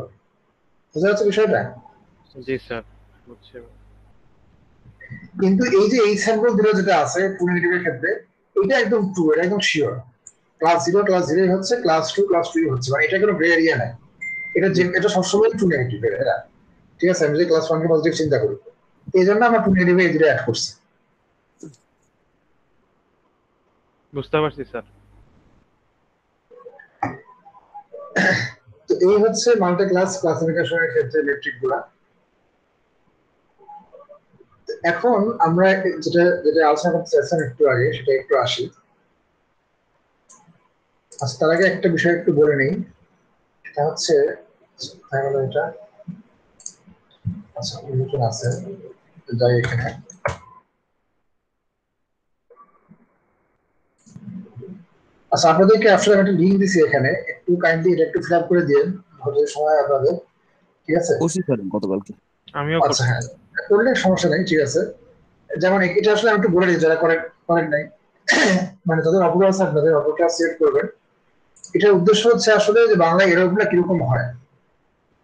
বুঝা যাচ্ছে বিষয়টা? জি স্যার, বুঝছি। কিন্তু এই যে এই স্যাম্পল দুটো যেটা আছে টু নেগেটিভের ক্ষেত্রে, এটা একদম ট্রু, এটা একদম শিওর, ক্লাস 0 হচ্ছে, ক্লাস 2 হচ্ছে, মানে এটা কোনো গ্রে এরিয়া নাই, জি এটা সবসময় টু নেগেটিভ এরা, ঠিক আছে? আমি যদি ক্লাস 1 কে পজিটিভ চিন্তা করি, এই জন্য আমরা টু নেগেটিভে এই দুটো অ্যাড করছি। বুঝতে পারছি স্যার। তো এই হচ্ছে মাল্টি ক্লাস ক্লাসিফিকেশনের ক্ষেত্রে মেট্রিক গুলা। এখন আমরা যেটা যেটা আলোচনা করতে চাইছিলাম একটু আগে সেটা একটু আসি। আচ্ছা, তার আগে একটা বিষয় একটু বলে নিই, এটা হচ্ছে কোথায় গেল এটা। আচ্ছা, নতুন আছে, যাই এখানে। আচ্ছা, আপনাদেরকে আসলে আমি একটা লিঙ্ক দিছি এখানে, একটু কাইন্ডলি এটা একটু ফিল আপ করে দিন হতে সময় আপনাদের, ঠিক আছে? করছি স্যার গতকালকে। আমিও আচ্ছা, করছি। হ্যাঁ, করলে সমস্যা নেই, ঠিক আছে। যেমন এটা আসলে আমি একটু বলে দিই যারা করেন নাই, মানে যাদের অপরাধ আছে আপনাদের অপরটা সিলেক্ট করবেন। এটার উদ্দেশ্য হচ্ছে আসলে যে বাংলা এররগুলো কিরকম হয়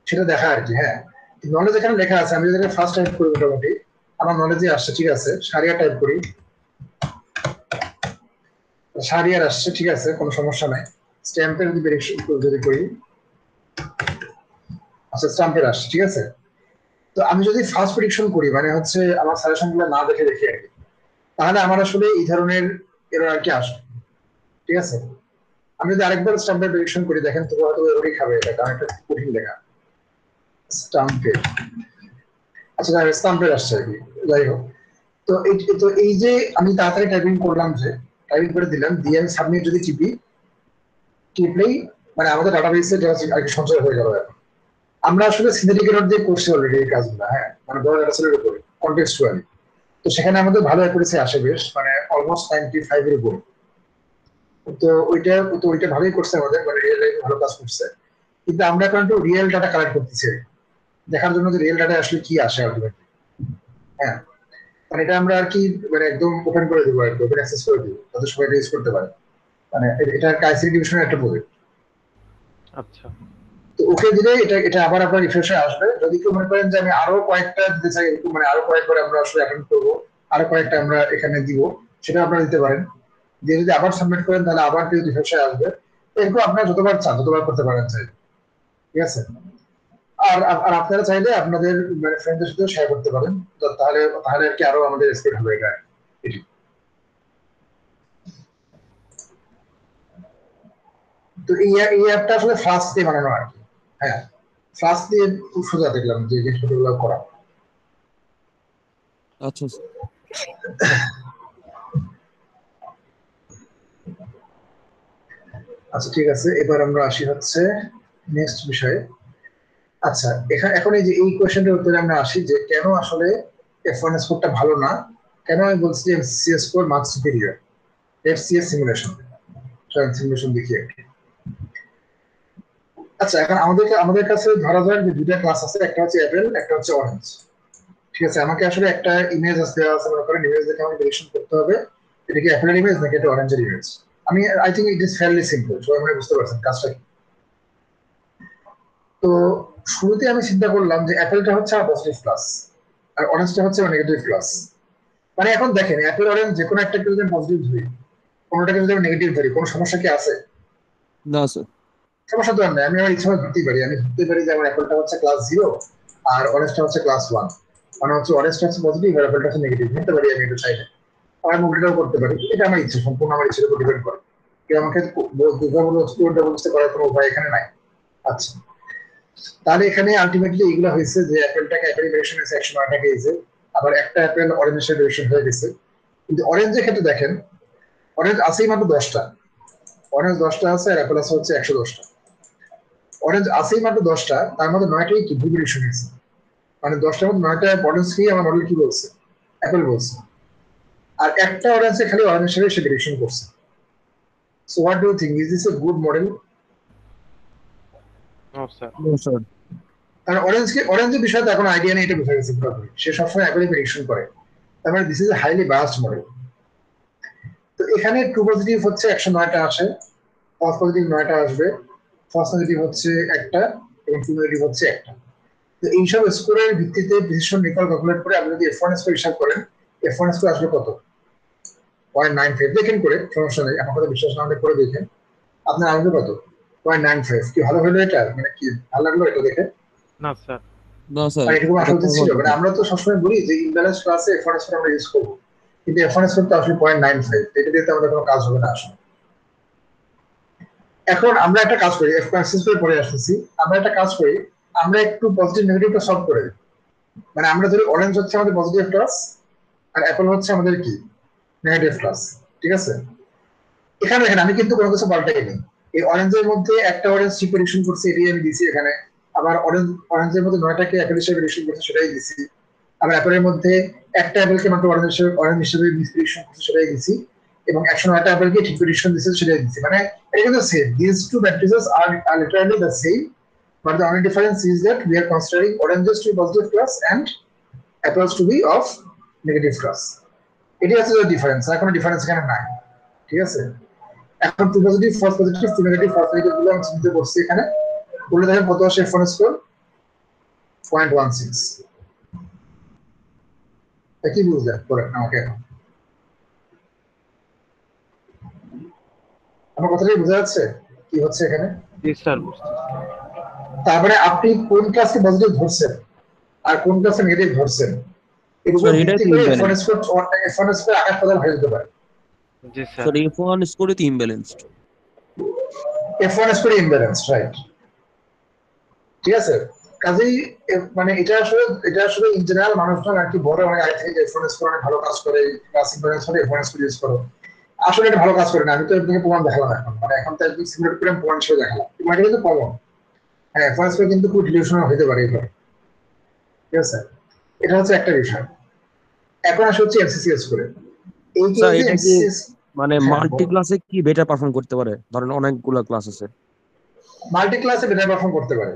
সেটা দেখা আর কি। হ্যাঁ, নলেজ এখানে লেখা আছে, আমি যদি ফার্স্ট টাইপ করি মোটামুটি আমার নলেজে আসছে, ঠিক আছে। সারিয়া টাইপ করি, সারিয়ার আসছে, ঠিক আছে, কোনো সমস্যা নাই। স্ট্যাম্পের যদি করি, আচ্ছা স্ট্যাম্পের আসছে, ঠিক আছে। তো আমি যদি ফার্স্ট প্রেডিকশন করি, মানে হচ্ছে আমার সাজেশন গুলো না দেখে দেখে আর কি, তাহলে আমার আসলে এই ধরনের এরর আর কি আসবে, ঠিক আছে। আমি যদি আরেকবার স্ট্যাম্পের প্রেডিকশন করি, দেখেন তো হয়তো এররই খাবে এটা, কারণ একটা কঠিন লেখা স্ট্যাম্পের। আচ্ছা, স্ট্যাম্পের আসছে আর কি, যাই হোক। তো এই যে আমি তাড়াতাড়ি টাইপিং করলাম, যে টাইপিং করে দিলাম, দিয়ে আমি সাবমিট যদি টিপলেই মানে আমাদের ডাটাবেসে আর কি সঞ্চয় হয়ে গেল। এখন আমরা আসলে সিনথেটিক এরর দিয়ে করছি অলরেডি এই কাজগুলো, হ্যাঁ, মানে বড় ডাটা সেটের উপরে কনটেক্সচুয়ালি। তো সেখানে আমাদের ভালো অ্যাকুরেসি আসে বেশ, মানে অলমোস্ট 95 এর উপরে। তো ওইটা ভালোই করছে আমাদের, মানে রিয়েল লাইফে ভালো কাজ করছে। কিন্তু আমরা এখন একটু রিয়েল ডাটা কালেক্ট করতেছি দেখার জন্য যে রিয়েল ডাটা আসলে কি আসে আলটিমেটলি। হ্যাঁ, মানে এটা আমরা আর কি মানে একদম ওপেন করে দেবো আর কি, ওপেন অ্যাক্সেস করে দেবো যাতে সবাই ইউজ করতে পারে। মানে এটা আইসিটি ডিভিশনের একটা প্রজেক্ট। আচ্ছা, তো ওকে দিলে এটা এটা আবার আপনার রিফ্রেশে আসবে। যদি কেউ মনে করেন যে আমি আরো কয়েকটা দিতে চাই, এরকম মানে আরো কয়েকবার আমরা আসলে অ্যাটেন্ড করবো, আরো কয়েকটা আমরা এখানে দিব, সেটা আপনারা দিতে পারেন। দিয়ে যদি আবার সাবমিট করেন তাহলে আবার কেউ রিফ্রেশে আসবে। এরকম আপনারা যতবার চান ততবার করতে পারেন, চাই, ঠিক আছে। আর আপনারা চাইলে আপনাদের মানে ফ্রেন্ডদের সাথে শেয়ার করতে পারেন, তো তাহলে তাহলে আর কি আরো আমাদের স্পিড হবে এটা, এটি। তো এই অ্যাপটা আসলে ফার্স্ট দিয়ে বানানো আর কি। হ্যাঁ, ফার্স্ট দিয়ে খুব সোজা দেখলাম যে জিনিসপত্রগুলো করা। আচ্ছা আচ্ছা, ঠিক আছে, এবার আমরা আসি হচ্ছে নেক্সট বিষয়ে। আচ্ছা, এখন এই যে এই কোয়েশ্চেনটার উত্তরে আমরা আসি যে কেন আসলে F1 স্কোরটা ভালো না। কেন আমি বলছি যে FCS score marks superior. FCS simulation দেখি একটু। আচ্ছা, এখন আমাদের কাছে ধরা যাক যে দুইটা ক্লাস আছে, একটা হচ্ছে অ্যাপেল, একটা হচ্ছে অরেঞ্জ, ঠিক আছে। আমাকে আসলে একটা ইমেজ দেওয়া আছে, মনে করেন ইমেজ দেখে আমাকে ডিরেকশন করতে হবে এটা কি অ্যাপেলের ইমেজ নাকি এটা অরেঞ্জের ইমেজ। আমি I think it is fairly simple, সবাই মনে বুঝতে পারছেন কাজটা কি। তো শুরুতে আমি চিন্তা করলাম যে অ্যাপেলটা হচ্ছে আমার পজিটিভ ক্লাস আর অরেঞ্জটা হচ্ছে আমার নেগেটিভ ক্লাস। মানে এখন দেখেন অ্যাপেল অরেঞ্জ যে কোনো একটা যদি পজিটিভ ধরি, কোনোটাকে যদি আমি নেগেটিভ ধরি, কোনো সমস্যা কি আছে? না স্যার। সমস্যা তো আর নাই, আমি আমার ইচ্ছা মতো ধরতেই পারি। আমি ধরতে পারি যে আমার অ্যাপেলটা হচ্ছে ক্লাস 0 আর অরেঞ্জটা হচ্ছে ক্লাস 1, মানে হচ্ছে অরেঞ্জটা হচ্ছে পজিটিভ আর অ্যাপেলটা হচ্ছে নেগেটিভ, নিতে পারি আমি এটা চাইলে। আর মুভিটাও করতে পারি, এটা আমার ইচ্ছা, সম্পূর্ণ আমার ইচ্ছার উপর ডিপেন্ড করে। কেউ আমাকে বুঝতে করার কোনো উপায় এখানে নাই। আচ্ছা, তাহলে এখানে আলটিমেটলি এগুলো হয়েছে যে অ্যাপেলটাকে অ্যাপেল ভেরিয়েশন হয়েছে 109টা কেজে, আবার একটা অ্যাপেল অরেঞ্জের ভেরিয়েশন হয়ে গেছে। কিন্তু অরেঞ্জের ক্ষেত্রে দেখেন, অরেঞ্জ আছেই মাত্র 10টা, অরেঞ্জ 10টা আছে আর অ্যাপেল আছে হচ্ছে 110টা। অরেঞ্জ আছেই মাত্র 10টা, তার মধ্যে 9টাই কি ভুল ভেরিয়েশন হয়েছে, মানে 10টার মধ্যে 9টা অরেঞ্জ কি আমার মডেল কি বলছে, অ্যাপেল বলছে। আর একটা অরেঞ্জে খালি অরেঞ্জ হিসেবে সে ভেরিয়েশন করছে। So what do you think, is this a good model? No sir. No sir. কারণ অরেঞ্জের বিষয়ে তো এখন আইডিয়া নেই, এটা বোঝা গেছে পুরোপুরি, সে সবসময় অ্যাপেলে প্রেডিকশন করে। তার মানে this is a highly biased model. তো এখানে ট্রু পজিটিভ হচ্ছে 109টা আসে, ফলস পজিটিভ 9টা আসবে, ফলস নেগেটিভ হচ্ছে একটা এবং ট্রু নেগেটিভ হচ্ছে একটা। তো এইসব স্কোরের ভিত্তিতে ডিসিশন রিকল ক্যালকুলেট করে আপনি যদি F1 স্কোর হিসাব করেন, F1 স্কোর আসবে কত? 0.95। দেখেন করে, সমস্যা নেই, আমার কথা বিশ্বাস না হলে করে দেখেন, আপনার আসবে কত? 0.95। কি ভালো হলো এটা, মানে কি ভালো লাগলো এটা দেখে? না স্যার। না স্যার, মানে এরকম এটা আসলে কম ছিল, হবে মানে না। আমরা তো সবসময় বলি যে ইমব্যালেন্স ক্লাসে F1 স্কোর আমরা ইউজ করবো, কিন্তু F1 স্কোর তো আসলে 0.95, এটা দিয়ে তো আমাদের কোনো কাজ হবে না আসলে। এখন আমরা একটা কাজ করি, F1 করে পরে আসতেছি, আমরা একটা কাজ করি, আমরা একটু পজিটিভ নেগেটিভটা সলভ করে দিই। মানে আমরা ধরি অরেঞ্জ হচ্ছে আমাদের পজিটিভ ক্লাস আর অ্যাপল হচ্ছে আমাদের কি নেগেটিভ ক্লাস। ঠিক আছে, এখানে দেখেন আমি কিন্তু কোনো কিছু পাল্টাইনি। এই অরেঞ্জের মধ্যে একটা অরেঞ্জ চিপ এডিশন করছে, এটাই আমি দিছি এখানে। আবার অরেঞ্জের মধ্যে 9টাকে অ্যাপেল হিসেবে এডিশন করছে, সেটাই দিছি। আবার অ্যাপেলের মধ্যে একটা অ্যাপেলকে মাত্র অরেঞ্জ হিসেবে এডিশন করছে, সেটাই দিছি। এবং 109টা অ্যাপেলকে ঠিক এডিশন দিচ্ছে, সেটাই দিছি। মানে এটা কিন্তু same, this two matrices are literally the same, but the only difference is that we are considering oranges to be positive class and apples to be of negative class. এটি হচ্ছে ডিফারেন্স, আর কোনো difference এখানে নাই। ঠিক আছে, এখন true positive false positive true negative false negative গুলো আমি চিন্তা করছি এখানে। বলে দেখেন কত আসে ফোন স্কোর, 0.16। কি বুঝলেন করেন আমাকে এখন, আমার কথাটাই বোঝা যাচ্ছে কি হচ্ছে এখানে? জি স্যার, বুঝতেছি। তারপরে আপনি কোন ক্লাসকে পজিটিভ ধরছেন আর কোন ক্লাসে নেগেটিভ ধরছেন, এর উপর স্যার এটাই ভিত্তি তো করে ফোন ইমব্যালেন্স। স্কোর, ফোন স্কোর আকাশ পাতাল হয়ে যেতে পারে। জি স্যার। স্যার F1 স্কোরে তো imbalanced. F1 score imbalance, right. ঠিক আছে, কাজেই মানে এটা আসলে ইন জেনারেল মানুষজন আর কি বড় অনেক আগে থেকে F1 স্কোর অনেক ভালো কাজ করে, ক্লাস ইমব্যালেন্স হলে F1 স্কোর ইউজ করো। আসলে এটা ভালো কাজ করে না, আমি তো একদিকে প্রমাণ দেখালাম এখন, মানে এখন তো একদিন সিমিলেট করে আমি প্রমাণ হিসেবে দেখালাম, মানে এটা কিন্তু কমন। হ্যাঁ, F1 স্কোর কিন্তু খুব ডিলিউশনাল হতে পারে এভাবে। ঠিক আছে, এটা হচ্ছে একটা বিষয়। এখন আসলে হচ্ছে এমসিসিএস করে, এই স্যার কেসে এটা কি এমসিসিএস। মানে হ্যাঁ, মাল্টি ক্লাসে কি বেটার পারফর্ম করতে পারে? ধরেন অনেকগুলো ক্লাস আছে। মাল্টি ক্লাসে বেটার পারফর্ম করতে পারে,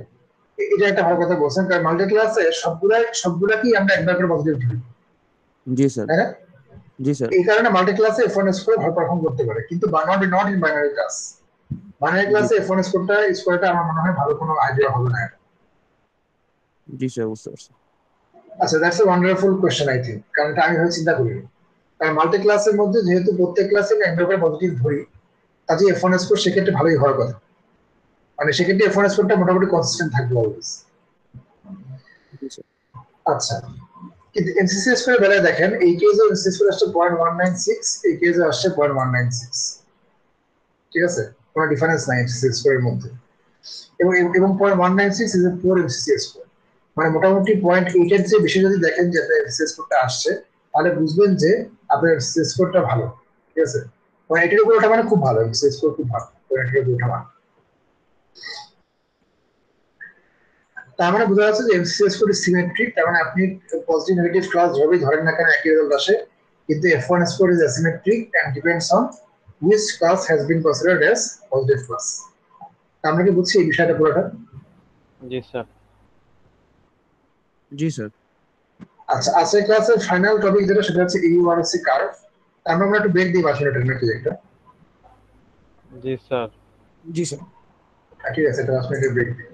এটা একটা ভালো কথা বলছেন, কারণ মাল্টি ক্লাসে সবগুলাকেই আমরা একবার করে পজিটিভ ধরি, জি স্যার। তাই না? জি স্যার। এই কারণে মাল্টি ক্লাসে এফ ওয়ান স্কোর ভালো পারফর্ম করতে পারে, কিন্তু not in binary class. Binary জি ক্লাসে এফ ওয়ান স্কোরটা আমার মনে হয় ভালো কোনো আইডিয়া হবে না। জি স্যার, বুঝতে পারছি। আচ্ছা, that's a wonderful question I think, কারণ এটা আমি হয়তো চিন্তা করি। কারণ মাল্টি ক্লাসের মধ্যে যেহেতু প্রত্যেক ক্লাসে একবার করে পজিটিভ ধরি, কাজে এফ ওয়ান স্কোর সেক্ষেত্রে ভালোই হওয়ার কথা। মানে সেক্ষেত্রে এফ ওয়ান স্কোরটা মোটামুটি কনসিস্টেন্ট থাকবে অলওয়েজ। জি স্যার। আচ্ছা, কিন্তু এমসিসিএস করে বেলায় দেখেন, এই কেসে এমসিসিএস করে আসছে 0.196, এই কেসে আসছে 0.196। ঠিক আছে, কোনো ডিফারেন্স নাই এমসিসিএস স্কোরের মধ্যে। এবং 0.196 ইজ এ পুয়ার এমসিসিএস স্কোর। মানে মোটামুটি 0.8 এর চেয়ে বেশি যদি দেখেন যে আপনার এমসিসিএস স্কোরটা আসছে, তাহলে বুঝবেন যে আপনার এমসিসিএস স্কোরটা ভালো। ঠিক আছে, 0.8 এর উপর ওঠা মানে খুব ভালো, এমসিসিএস স্কোর খুব ভালো 0.8 এর উপর ওঠা মানে। তার মানে বোঝা যাচ্ছে যে এমসিসিএস স্কোর সিমেট্রিক, তার মানে আপনি পজিটিভ নেগেটিভ ক্লাস যেভাবেই ধরেন না কেন একই রেজাল্ট আসে। কিন্তু F1 score is asymmetric and depends on which class has been considered as positive class. আমরা কি বুঝছি এই বিষয়টা পুরোটা? জি স্যার। জি স্যার। আচ্ছা, আজকের ক্লাসের ফাইনাল টপিক যেটা, সেটা হচ্ছে ইউআরএসসি কার্ভ। আমরা একটু ব্রেক দিই আসলে নাকি একটা। জি স্যার। জি স্যার। ঠিক আছে, এটা 10 মিনিটের ব্রেক দিই।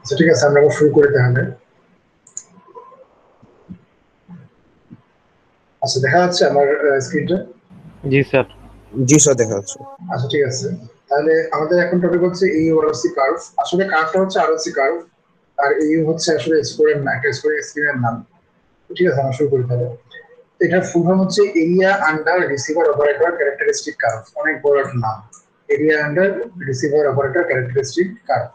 আচ্ছা ঠিক আছে, আমরা আবার শুরু করি তাহলে। আচ্ছা দেখা যাচ্ছে আমার স্ক্রিনটা? জি স্যার। জি স্যার, দেখা যাচ্ছে। আচ্ছা ঠিক আছে, তাহলে আমাদের এখন টপিক হচ্ছে এই আরওসি কার্ভ। আসলে কার্ভটা হচ্ছে আরওসি কার্ভ, আর এই হচ্ছে আসলে স্কোরের না, একটা স্কোরের স্ক্রিনের নাম। ঠিক আছে, আমরা শুরু করি তাহলে। এটার ফুল ফর্ম হচ্ছে area under receiver operator characteristic curve. অনেক বড় একটা নাম, area under receiver operator characteristic curve.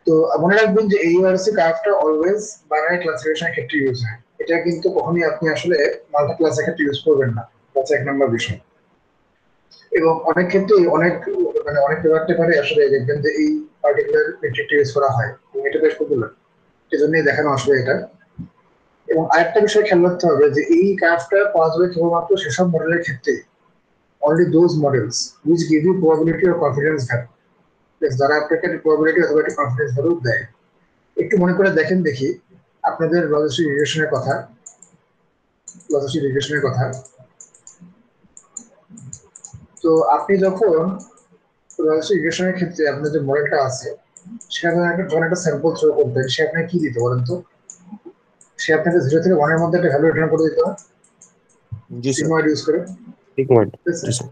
তো মনে রাখবেন যে এই আরওসি কার্ভটা অলওয়েজ বাইনারি ক্লাসিফিকেশনের ক্ষেত্রে ইউজ হয়। এটা কিন্তু কখনোই আপনি আসলে মাল্টি ক্লাসের ক্ষেত্রে ইউজ করবেন না। that's এক নম্বর বিষয়। এবং অনেক ক্ষেত্রে অনেক মানে অনেক পেপারে আসলে দেখবেন যে এই পার্টিকুলার মেট্রিকটা ইউজ করা হয়, এবং এটা বেশ পপুলার, এজন্যই দেখানো আসলে এটা। এবং আরেকটা বিষয় খেয়াল রাখতে হবে যে এই কার্ভটা পাওয়া যাবে কেবলমাত্র সেসব মডেলের ক্ষেত্রে, only those models which give you probability or confidence value, যারা আপনাকে একটা probability অথবা একটা confidence value দেয়। একটু মনে করে দেখেন দেখি আপনাদের লজিস্টিক রিগ্রেশনের কথা। লজিস্টিক রিগ্রেশনের কথা, তো আপনি যখন লজিস্টিক রিগ্রেশনের ক্ষেত্রে আপনার যে মডেলটা আছে সেখানে যখন একটা স্যাম্পল থ্রো করতেন, সে আপনাকে কি দিত বলেন তো? সে আপনাকে 0 থেকে 1 এর মধ্যে একটা ভ্যালু রিটার্ন করে দিত জি স্যার, সিগময়েড ইউজ করে। ঠিক পয়েন্ট। ঠিক আছে, জি স্যার।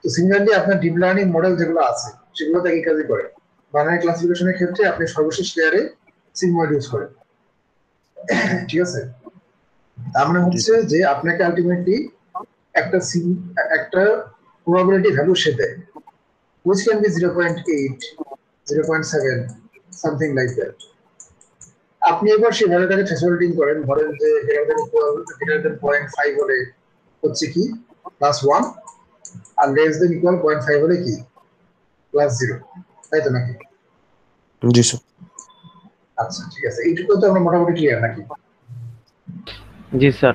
তো সিমিলারলি আপনার ডিপ লার্নিং মডেল যেগুলো আছে সেগুলো তো একই কাজই করে। বাইনারি ক্লাসিফিকেশনের ক্ষেত্রে আপনি সর্বশেষ লেয়ারে সিগময়েড ইউজ করেন। ঠিক আছে, তার মানে জি হচ্ছে স্যার। যে আপনাকে আলটিমেটলি একটা একটা প্রবাবিলিটি ভ্যালু সে দেয়, which can be 0.8, 0.7, something like that. আপনি এবার সেই ভ্যালুটাকে থ্রেশহোল্ডিং করেন, ধরেন যে গ্রেটার দেন 0.5 হলে হচ্ছে কি +1, আর লেস দেন ইকুয়াল 0.5 হলে কি +0, তাই তো নাকি? জি স্যার। আচ্ছা ঠিক আছে, এইটুকু তো আমরা মোটামুটি ক্লিয়ার নাকি? জি স্যার।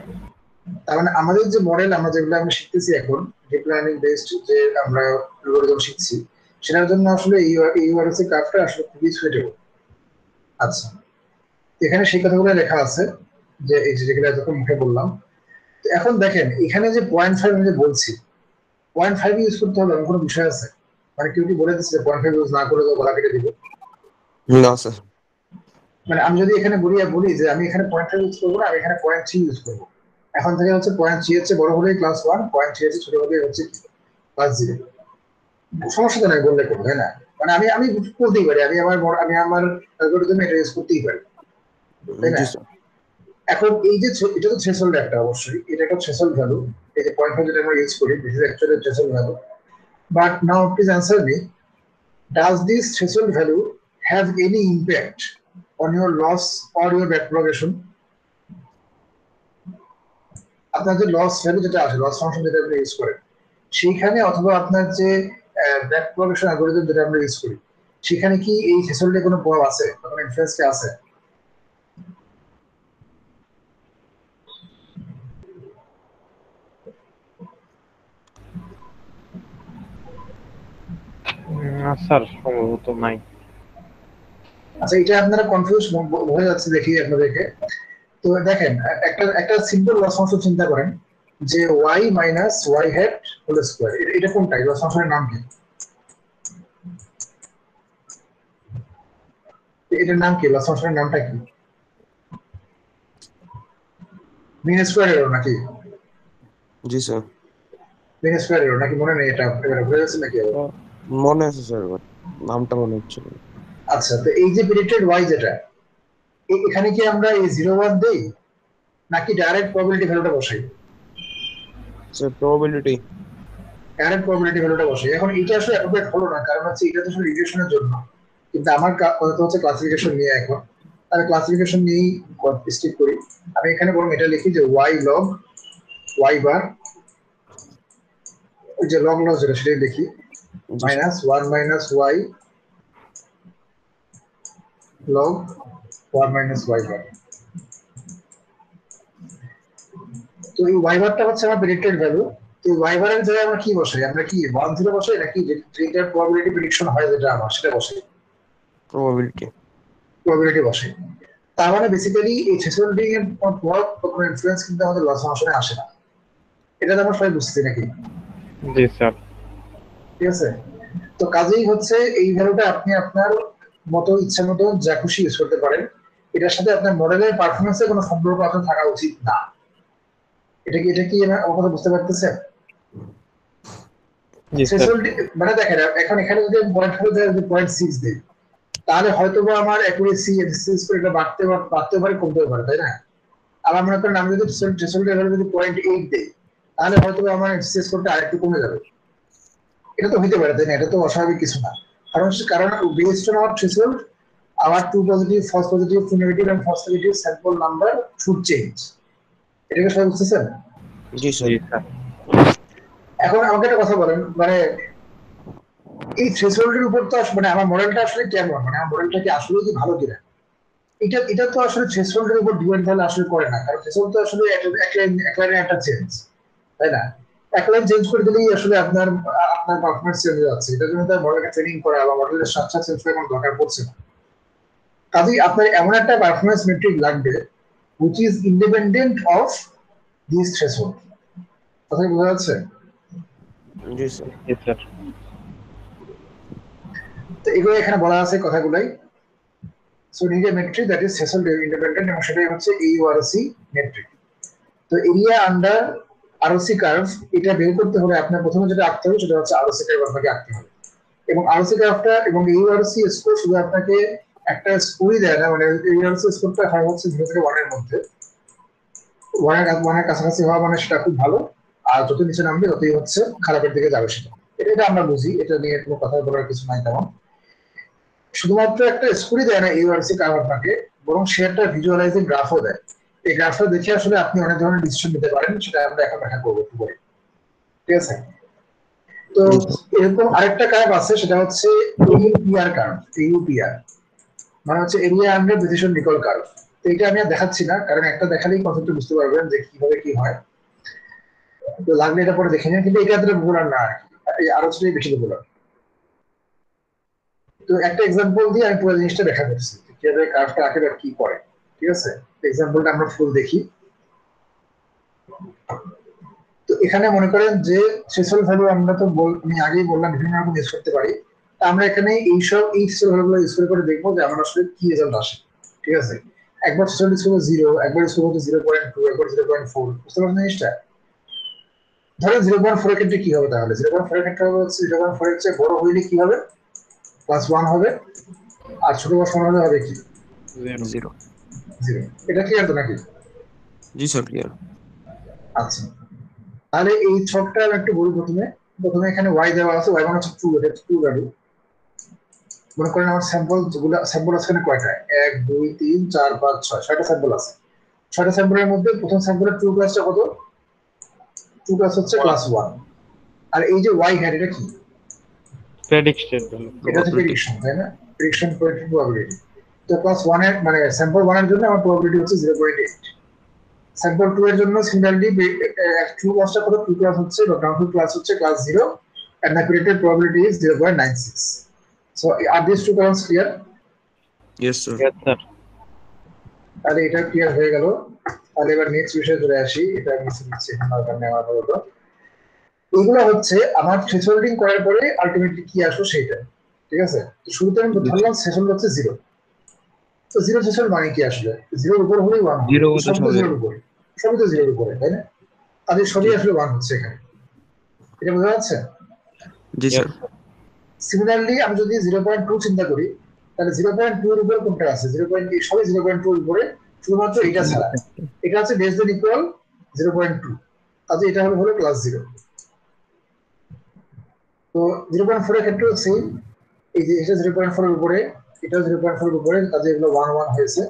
তার মানে আমাদের যে মডেল আমরা যেগুলো আমরা শিখতেছি এখন, ডিপ লার্নিং বেসড যে আমরা অ্যালগরিদম শিখছি, সেটার জন্য আসলে এই ইউআরএসএ কার্ভটা আসলে খুবই সুইটেবল। আচ্ছা, এখানে সেই কথাগুলো লেখা আছে যে এই যে যেগুলো এতক্ষণ মুখে বললাম। তো এখন দেখেন এখানে যে 0.5 আমি যে বলছি, 0.5 ইউজ করতে হবে এমন কোনো বিষয় আছে? মানে কেউ কি বলে দিচ্ছে যে 0.5 ইউজ না করে তো গলা কেটে দিব? না স্যার। মানে আমি যদি এখানে বলি যে আমি এখানে 0.5 ইউজ করবো না, আমি এখানে 0.3 ইউজ করবো, এখন থেকে হচ্ছে 0.3 হচ্ছে বড় হলেই +1, 0.3 হচ্ছে ছোট হলেই হচ্ছে +0। সমস্যা তো নাই বললে কোনো, তাই না? মানে আমি আমি করতেই পারি, আমি আমার অ্যালগরিদমে এটা ইউজ করতেই পারি, তাই না? জি স্যার। এখন এই যে এটা তো থ্রেশহোল্ড একটা, অবশ্যই এটা একটা থ্রেশহোল্ড ভ্যালু। এই যে 0.5 যেটা আমরা ইউজ করি, this is actually threshold value. But now please answer me, does this threshold value have any impact on your loss or your back propagation? আপনার যে লস ভ্যালু যেটা আছে, লস ফাংশন যেটা আপনি ইউজ করেন সেইখানে, অথবা আপনার যে ব্যাক প্রপাগেশন অ্যালগরিদম যেটা আমরা ইউজ করি, সেখানে কি এই থ্রেশহোল্ডে কোনো প্রভাব আছে, কোনো ইনফ্লুয়েন্স কি আছে? না স্যার, সম্ভবত নাই। আচ্ছা, এটা আপনারা কনফিউজ হয়ে যাচ্ছে দেখি আপনাদেরকে। তো দেখেন, একটা একটা সিম্পল লস ফাংশন চিন্তা করেন যে y minus Y hat whole square. এটা কোনটা? লস ফাংশনের নাম কি? এটার নাম কি? লস ফাংশনের নামটা কি? মিন স্কোয়ার এরর নাকি? জি স্যার। মিন স্কোয়ার এরর নাকি? মনে নেই, এটা এবার ভুলে যাচ্ছে নাকি আবার? মনে আছে স্যার, বাট নামটা মনে হচ্ছে না। আচ্ছা, তো এই যে প্রেডিক্টেড y যেটা, এখানে কি আমরা এই 0 1 দেই, নাকি ডাইরেক্ট প্রবাবিলিটি ভ্যালুটা বসাই? Sir, probability. ডাইরেক্ট প্রবাবিলিটি ভ্যালুটা বসাই। এখন এটা আসলে অ্যাপ্রোপ্রিয়েট হলো না, কারণ হচ্ছে এটা তো শুধু রিগ্রেশনের জন্য, কিন্তু আমার কথা হচ্ছে ক্লাসিফিকেশন নিয়ে। এখন আমি ক্লাসিফিকেশন নিয়েই স্টিক করি। আমি এখানে বরং এটা লিখি যে y log y বার, ওই যে লগ লস যেটা সেটাই লিখি, জি sir. Minus 1 minus y log 1 minus y bar. তো এই y বারটা হচ্ছে আমার প্রেডিক্টেড ভ্যালু। তো y বারের জায়গায় আমরা কি বসাই? আমরা কি 1 0 বসাই, নাকি যেটার প্রবাবিলিটি প্রেডিকশন হয় যেটা আমার সেটা বসাই? প্রবাবিলিটি। প্রবাবিলিটি বসাই। তার মানে বেসিক্যালি এই থ্রেশহোল্ডিং এর পর কোনো ইনফ্লুয়েন্স কিন্তু আমাদের লস ফাংশনে আসে না। এটা তো আমরা সবাই বুঝছি নাকি? জি স্যার। ঠিক আছে, তো কাজেই হচ্ছে এই ভ্যালুটা আপনি আপনার মতো ইচ্ছা মতো যা খুশি ইউজ করতে পারেন। এটার সাথে আপনার মডেলের পারফরমেন্সের কোনো সম্পর্ক আপনার থাকা উচিত না। এটা কি আমার কথা বুঝতে পারতেছেন? জি স্যার। থ্রেশহোল্ড মানে দেখেন, এখন এখানে যদি আমি পয়েন্ট করে দেয়, যদি 0.6 দিই, তাহলে হয়তো বা আমার অ্যাকুরেসি এটা বাড়তে পারে, কমতেও পারে, তাই না? আবার মনে করেন আমি যদি থ্রেশহোল্ড লেভেল যদি 0.8 দিই, তাহলে হয়তো বা আমার এক্সেস করতে আরেকটু কমে যাবে। এটা তো হইতে পারে, তাই না? এটা তো অস্বাভাবিক কিছু না। কারণ based on our threshold, our true positive, false positive, true negative and false negative sample number should change. এটাকে সবাই বুঝতেছেন? জি স্যার। জি স্যার। এখন আমাকে একটা কথা বলেন, মানে এই থ্রেশহোল্ডের উপর তো মানে আমার মডেলটা আসলে কেমন, মানে আমার মডেলটা কি আসলে কি ভালো কিনা, এটা তো আসলে থ্রেশহোল্ডের উপর ডিপেন্ড তাহলে আসলে করে না, কারণ থ্রেশহোল্ড তো আসলে এক লাইনে একটা চেঞ্জ, তাই না? এক লাইন চেঞ্জ করে দিলেই আসলে আপনার পারফরমেন্স চেঞ্জ হয়ে যাচ্ছে। এটার জন্য তার মডেলকে ট্রেনিং করা বা মডেলের স্ট্রাকচার চেঞ্জ করার কোনো দরকার পড়ছে না। কাজেই আপনার এমন একটা পারফরমেন্স মেট্রিক লাগবে which is independent of these threshold. কথা কি বোঝা যাচ্ছে? জি স্যার। জি স্যার। তো এগুলো এখানে বলা আছে কথাগুলাই। So need a metric that is threshold independent, এবং সেটাই হচ্ছে AURC মেট্রিক। তো এরিয়া আন্ডার আরওসি কার্ভ, এটা বের করতে হলে আপনার প্রথমে যেটা আঁকতে হবে সেটা হচ্ছে আরওসি কার্ভ আপনাকে আঁকতে হবে। এবং আরওসি কার্ভটা এবং AURC স্কোর শুধু আপনাকে একটা স্কোরই দেয় না, মানে AURC স্কোরটা হয় হচ্ছে 0 থেকে 1 এর মধ্যে। ওয়ানের কাছাকাছি হওয়া মানে সেটা খুব ভালো, আর যত নিচে নামবে ততই হচ্ছে খারাপের দিকে যাবে সেটা। এটা আমরা বুঝি, এটা নিয়ে কোনো কথা বলার কিছু নাই তেমন। শুধুমাত্র একটা স্কোরই দেয় না ইউআরসি কার্ভ আপনাকে, বরং সে একটা ভিজুয়ালাইজিং গ্রাফও দেয়। এই গ্রাফটা দেখে আসলে আপনি অনেক ধরনের ডিসিশন নিতে পারেন, সেটা আমরা এখন ব্যাখ্যা করবো একটু পরে। ঠিক আছে? তো জি স্যার। এরকম আরেকটা কার্ভ আছে, সেটা হচ্ছে AUPR কার্ভ। AUPR মানে হচ্ছে area under decision recall curve. তো এটা আমি আর দেখাচ্ছি না, কারণ একটা দেখালেই কনসেপ্টটা বুঝতে পারবেন যে কিভাবে কি হয়। তো লাগলে এটা পরে দেখে নিন, কিন্তু এটা এতটা বলার না আর কি, এই আলোচনায় বেশি বলার। তো একটা এক্সাম্পল দিয়ে আমি পুরো জিনিসটা দেখা করছি কিভাবে কার্ভটা আঁকে বা কি করে। ঠিক আছে? এক্সাম্পলটা আমরা ফুল দেখি। তো এখানে মনে করেন যে থ্রেশহোল্ড ভ্যালু আমরা তো আমি আগেই বললাম বিভিন্ন রকম ইউজ করতে পারি। তা আমরা এখানে এই থ্রেশহোল্ড ভ্যালুগুলো ইউজ করে দেখবো যে আমার আসলে কি রেজাল্ট আসে। ঠিক আছে? একবার থ্রেশহোল্ড ইউজ করবো 0, একবার ইউজ করবো 0.2, একবার 0.4। বুঝতে পারছেন জিনিসটা? ধরেন 0.4 এর ক্ষেত্রে কি হবে, তাহলে 0.4 এর ক্ষেত্রে হবে হচ্ছে 0.4 এর চেয়ে বড় হইলে কি হবে, +1 হবে, আর ছোট বা সমান হলে হবে কি, জিরো। 0। 0। এটা ক্লিয়ার তো নাকি? জি স্যার, ক্লিয়ার। আচ্ছা, তাহলে এই ছকটা আমি একটু বলি। প্রথমে প্রথমে এখানে y দেওয়া আছে, y মানে হচ্ছে ট্রু, এটা ট্রু ভ্যালু। মনে করেন আমার স্যাম্পল আছে এখানে কয়টা, 1 2 3 4 5 6, 6টা স্যাম্পল আছে। 6টা স্যাম্পলের মধ্যে প্রথম স্যাম্পলের ট্রু ক্লাসটা কত? ট্রু ক্লাস হচ্ছে +1। আর এই যে y হ্যাড, এটা কি? Predicted value. এটা হচ্ছে প্রবাবিলিটি। প্রেডিকশন, তাই না? Prediction probability. তো +1 এর মানে স্যাম্পল 1 এর জন্য আমার প্রবাবিলিটি হচ্ছে 0.8। স্যাম্পল 2 এর জন্য সিমিলারলি ট্রু ক্লাসটা কত? ট্রু ক্লাস হচ্ছে বা গ্রাউন্ড ক্লাস হচ্ছে +0 and the predicted probability is 0.96. So are these two terms clear? Yes sir. Yes sir. তাহলে এটা ক্লিয়ার হয়ে গেল। তাহলে এবার নেক্সট বিষয়ে চলে আসি, এটা মিশে দিচ্ছি দরকার নেই আমার বলতো। এগুলো হচ্ছে আমার থ্রেশহোল্ডিং করার পরে আলটিমেটলি কি আসলো সেটা। ঠিক আছে? তো শুরুতে আমি ধরলাম থ্রেশহোল্ড হচ্ছে 0। তো 0 থ্রেশহোল্ড মানে কি আসলে? 0 এর উপর হলেই 1 হবে, 0 তো হতে সব তো হবে। 0 এর উপরে, সবই তো 0 এর উপরে, তাই না? তাহলে জি। সবই আসলে 1 হচ্ছে এখানে। এটা বোঝা যাচ্ছে? জি স্যার। Yes sir. সিমিলারলি আমি যদি 0.2 চিন্তা করি, তাহলে 0.2 এর উপরে কোনটা আছে? 0.8 সবই 0.2 এর উপরে, শুধুমাত্র এটা ছাড়া। এটা আছে লেস দেন ইকুয়াল 0.2, তাহলে এটা হলো +0। তো 0.4 এর ক্ষেত্রেও সেম, এই যে এটা 0.4 এর উপরে, এটা 0.4 এর উপরে, কাজে এগুলো 1 1 হয়েছে।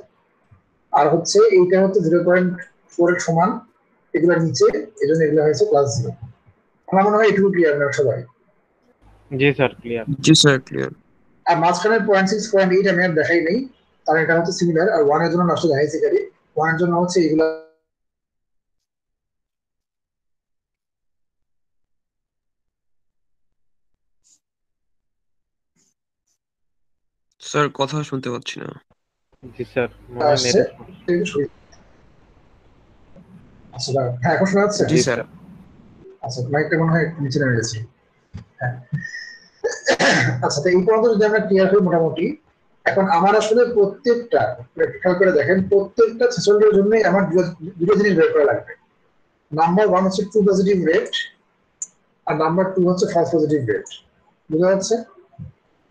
আর হচ্ছে এইটা হচ্ছে 0.4 এর সমান, এগুলো নিচে, এজন্য এগুলো হয়েছে +0। আমার মনে হয় এটুকু ক্লিয়ার না সবাই? জি স্যার, ক্লিয়ার। জি স্যার, ক্লিয়ার। আর মাঝখানের 0.6 0.8 আমি আর দেখাই নেই, কারণ এটা হচ্ছে সিমিলার। আর 1 এর জন্য নষ্ট দেখাইছি খালি, 1 এর জন্য হচ্ছে এগুলো। স্যার, কথা শুনতে পাচ্ছি না। জি স্যার, মনে হয় আসছে। নেটের সমস্যা। আচ্ছা দাঁড়ান। হ্যাঁ, এখন শোনা যাচ্ছে? জি জি স্যার। স্যার। আচ্ছা, মাইকটা মনে হয় একটু নিচে নেমে গেছে। হ্যাঁ। আচ্ছা, তো এই পর্যন্ত যদি আমরা ক্লিয়ার করি মোটামুটি, এখন আমার আসলে প্রত্যেকটা খেয়াল করে দেখেন, প্রত্যেকটা থ্রেশহোল্ডের জন্যই আমার দুটো জিনিস বের করা লাগবে। নাম্বার ওয়ান হচ্ছে ট্রু পজিটিভ রেট, আর নাম্বার টু হচ্ছে ফলস পজিটিভ রেট। বুঝা যাচ্ছে?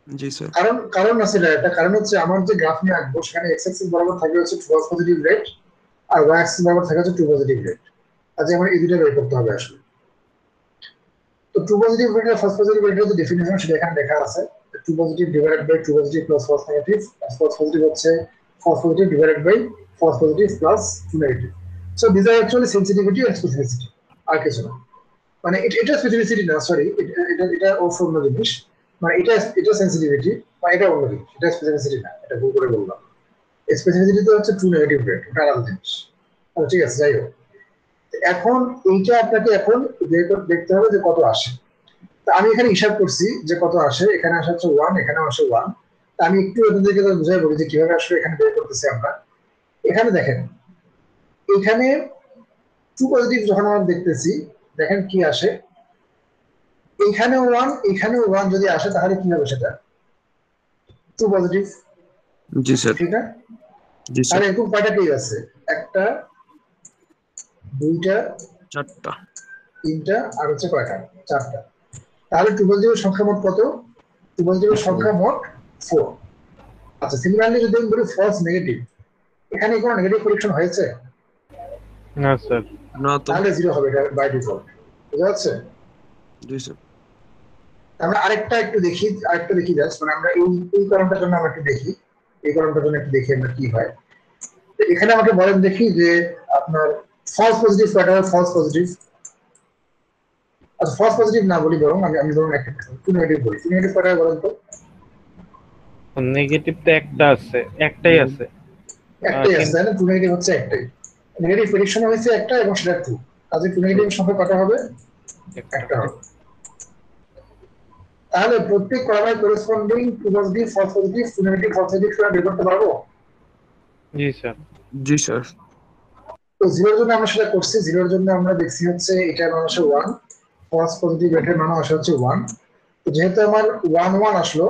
জি স্যার। কারণ কারণ আছে একটা কারণ হচ্ছে আমার যে গ্রাফ নিয়ে আঁকবো সেখানে এক্স অ্যাক্সিস বরাবর থাকবে হচ্ছে ফলস পজিটিভ রেট, আর ওয়াই অ্যাক্সিস বরাবর থাকবে হচ্ছে ট্রু পজিটিভ রেট। আজকে আমার এই দুটো বের করতে হবে আসলে। তো ট্রু পজিটিভ রেট আর ফলস পজিটিভ রেটের যে ডেফিনিশন সেটা এখানে লেখা আছে। True positive divided by true positive plus false negative, false positive হচ্ছে false positive divided by false positive plus true negative. So this are actually sensitivity আর specificity, আর কিছু না। মানে এটা স্পেসিফিসিটি না, সরি, এটা এটা অন্য জিনিস। মানে এটা সেন্সিটিভিটি, বা এটা অন্য জিনিস, এটা স্পেসিফিসিটি না, এটা ভুল করে বললাম। স্পেসিফিসিটি তো হচ্ছে ট্রু নেগেটিভ রেট, ওটা আলাদা জিনিস। ঠিক আছে, যাই হোক। এখন এইটা আপনাকে এখন দেখতে হবে যে কত আসে। তা আমি এখানে হিসাব করছি যে কত আসে। এখানে আসা হচ্ছে 1, এখানে আসে 1। তা আমি একটু আপনাদেরকে বুঝাই বলি যে কিভাবে আসলে এখানে বের করতেছি আমরা। এখানে দেখেন, এখানে ট্রু পজিটিভ যখন আমরা দেখতেছি, দেখেন কি আসে। এখানেও 1, এখানেও 1 যদি আসে তাহলে কি হবে সেটা? True positive. জি স্যার। ঠিক না? জি স্যার। তাহলে এরকম কয়টা কেস আছে? একটা, দুইটা, চারটা। তিনটা, আর হচ্ছে কয়টা? চারটা। তাহলে ট্রু পজিটিভের সংখ্যা মোট কত? ট্রু পজিটিভের সংখ্যা মোট 4। আচ্ছা, সিমিলারলি যদি আমি বলি ফলস নেগেটিভ, এখানে কোনো নেগেটিভ কারেকশন হয়েছে? না স্যার। না তো। তাহলে 0 হবে, এটা বাই ডিফল্ট। বুঝা যাচ্ছে? জি স্যার। আমরা আরেকটা দেখি জাস্ট, মানে আমরা এই কারণটার জন্য আমরা একটু দেখি, এই কারণটার জন্য একটু দেখি আমরা কি হয়। তো এখানে আমাকে বলেন দেখি যে আপনার ফলস পজিটিভ কয়টা? ফলস পজিটিভ, আচ্ছা ফলস পজিটিভ না বলি, বরং আমি বরং একটা টু নেগেটিভ বলি। টু নেগেটিভ কয়টা বলেন তো? নেগেটিভ তো একটা আছে, একটাই আছে। একটাই আছে, কিন্তু তাই না? টু নেগেটিভ হচ্ছে একটাই। নেগেটিভ প্রেডিকশন হয়েছে একটা, এবং সেটা ট্রু। কাজে টু নেগেটিভ সংখ্যা কটা হবে? একটা। একটা হবে। তাহলে প্রত্যেক কলামের corresponding true positive, false positive, true negative, false negative আমরা বের করতে পারবো। জি স্যার। জি স্যার। তো জিরোর জন্য আমরা সেটা করছি। জিরোর জন্য আমরা দেখছি হচ্ছে এটার মান আসে 1, ফলস পজিটিভ এটার মান আসে হচ্ছে 1। তো যেহেতু আমার 1 1 আসলো,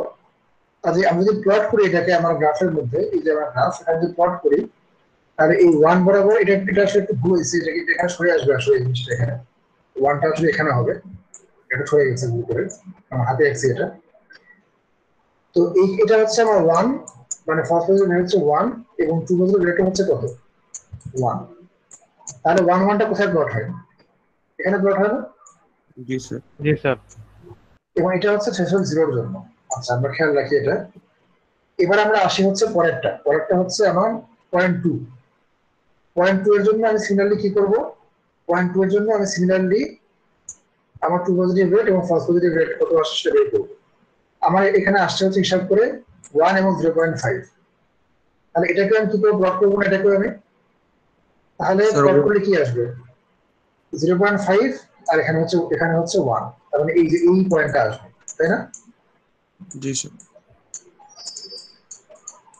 কাজে আমি যদি প্লট করি এটাকে আমার গ্রাফের মধ্যে, এই যে আমার গ্রাফ, এটা যদি প্লট করি, তাহলে এই 1 বরাবর এটা আসলে একটু ভুল হয়েছে, এটা কিন্তু এখানে সরে আসবে আসলে এই জিনিসটা এখানে। 1টা আসলে এখানে হবে, এটা সরে গেছে ভুল করে, আমার হাতে আঁকছি এটা। তো এটা হচ্ছে আমার 1, মানে ফলস পজিটিভ হচ্ছে 1, এবং ট্রু পজিটিভ রেট হচ্ছে কত? 1। তাহলে 1 1টা কোথায় প্লট হয়? এখানে প্লট হয় না? জি স্যার। জি স্যার। এবং এটা হচ্ছে থ্রেশহোল্ড জিরোর জন্য। আচ্ছা, আমরা খেয়াল রাখি এটা। এবার আমরা আসি হচ্ছে পরেরটা হচ্ছে আমার পয়েন্ট টু। পয়েন্ট টু এর জন্য আমি সিমিলারলি কি করব? পয়েন্ট টু এর জন্য আমি সিমিলারলি আমার ট্রু পজিটিভ রেট এবং ফলস পজিটিভ রেট কত আসছে সেটা বের করবো। আমার এখানে আসছে হচ্ছে হিসাব করে 1 এবং 0.5। তাহলে এটাকে আমি কি করে প্লট করবো না এটাকে আমি? তাহলে স্যার প্লট করলে কি আসবে? 0.5, আর এখানে হচ্ছে 1। তার মানে এই যে এই পয়েন্টটা আসবে, তাই না? জি স্যার।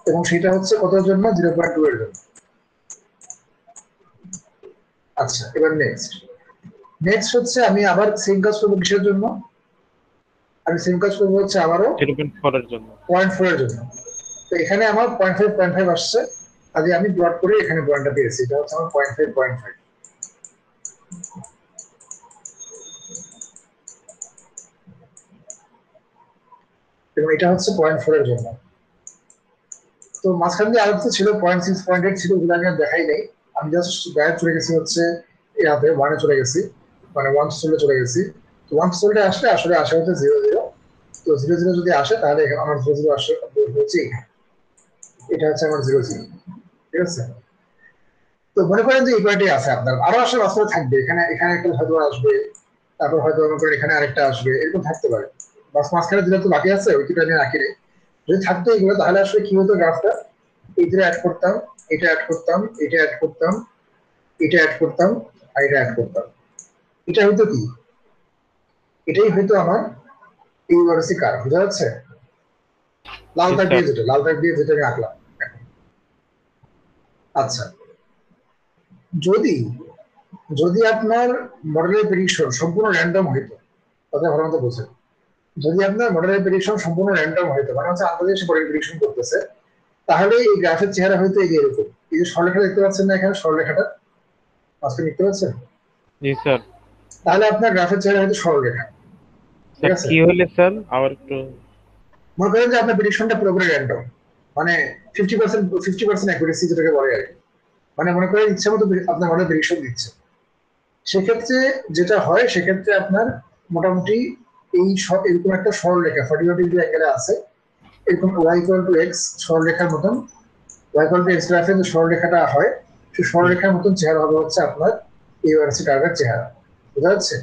এবং সেটা হচ্ছে কতর জন্য? 0.2 এর জন্য। আচ্ছা, এবার নেক্সট হচ্ছে আমি আবার সেম কাজ করবো কিসের জন্য? আমি সেম কাজ করবো হচ্ছে আবারও 0.4 এর জন্য। 0.4 এর জন্য। তো এখানে আমার 0.5 আসছে, আগে আমি প্লট করে এখানে পয়েন্টটা পেয়েছি, এটা হচ্ছে আমার 0.5। এবং এটা হচ্ছে 0.4 এর জন্য। তো মাঝখান দিয়ে আরো তো ছিল 0.6, 0.8 ছিল, ওগুলো আমি আর দেখাই নাই। আমি জাস্ট ডাইরেক্ট চলে গেছি হচ্ছে ইয়াতে 1-এ চলে গেছি, মানে 1 চলে গেছি। তো 1 আসলে আসে হচ্ছে 0 0। তো 0 0 যদি আসে তাহলে আমার 0 0 আসে হচ্ছে এখানে। এটা হচ্ছে আমার 0 0। ঠিক আছে? তো মনে করেন যে এই পয়েন্টে আছে, আপনার আরো আসলে বাস্তবে থাকবে, এখানে এখানে একটা হয়তো আসবে, তারপর হয়তো মনে করেন এখানে আরেকটা আসবে, এরকম থাকতে পারে। বাস মাঝখানে দিলে তো বাকি আছে, ওই দুটো আমি রাখি নি। যদি থাকতো এগুলো, তাহলে আসলে কি হতো গ্রাফটা? এইটা অ্যাড করতাম, এটা অ্যাড করতাম, এটা অ্যাড করতাম, এটা অ্যাড করতাম, আর এটা অ্যাড করতাম। এটা হয়তো কি? এটাই হয়তো আমার ইউআরসি কার্ভ। বুঝা যাচ্ছে? লাল জি দাগ স্যার। দিয়ে যেটা আমি আঁকলাম। আচ্ছা, যদি যদি আপনার মডেলের প্রেডিকশন সম্পূর্ণ র্যান্ডম হইতো, তাহলে ভালো মতো বোঝেন। যদি আপনার মডেলের প্রেডিকশন সম্পূর্ণ র্যান্ডম হইতো, মানে হচ্ছে আন্দাজে সে মডেল প্রেডিকশন করতেছে, তাহলে এই গ্রাফের চেহারা হয়তো এই যে এরকম। এই যে সরলরেখা দেখতে পাচ্ছেন না এখানে, সরলরেখাটা মাঝখানে দেখতে পাচ্ছেন? জি স্যার। তাহলে আপনার গ্রাফের চেহারা হয়তো সরলরেখা। ঠিক স্যার আছে, কি হলে স্যার আবার একটু। মনে করেন যে আপনার প্রেডিকশনটা পুরোপুরি র্যান্ডম, মানে 50% অ্যাকুরেসি যেটাকে বলে আর কি। মানে মনে করেন ইচ্ছা মতো আপনার মডেল প্রেডিকশন দিচ্ছে। সেক্ষেত্রে যেটা হয়, সেক্ষেত্রে আপনার মোটামুটি এই সব এরকম একটা সরলরেখা 45 ডিগ্রি অ্যাঙ্গেলে আছে, এরকম y=x সরলরেখার মতন। y=x গ্রাফে যে সরলরেখাটা হয়, সেই সরলরেখার মতন চেহারা হবে হচ্ছে আপনার ইউআরসি কার্ভের চেহারা। বুঝা যাচ্ছে?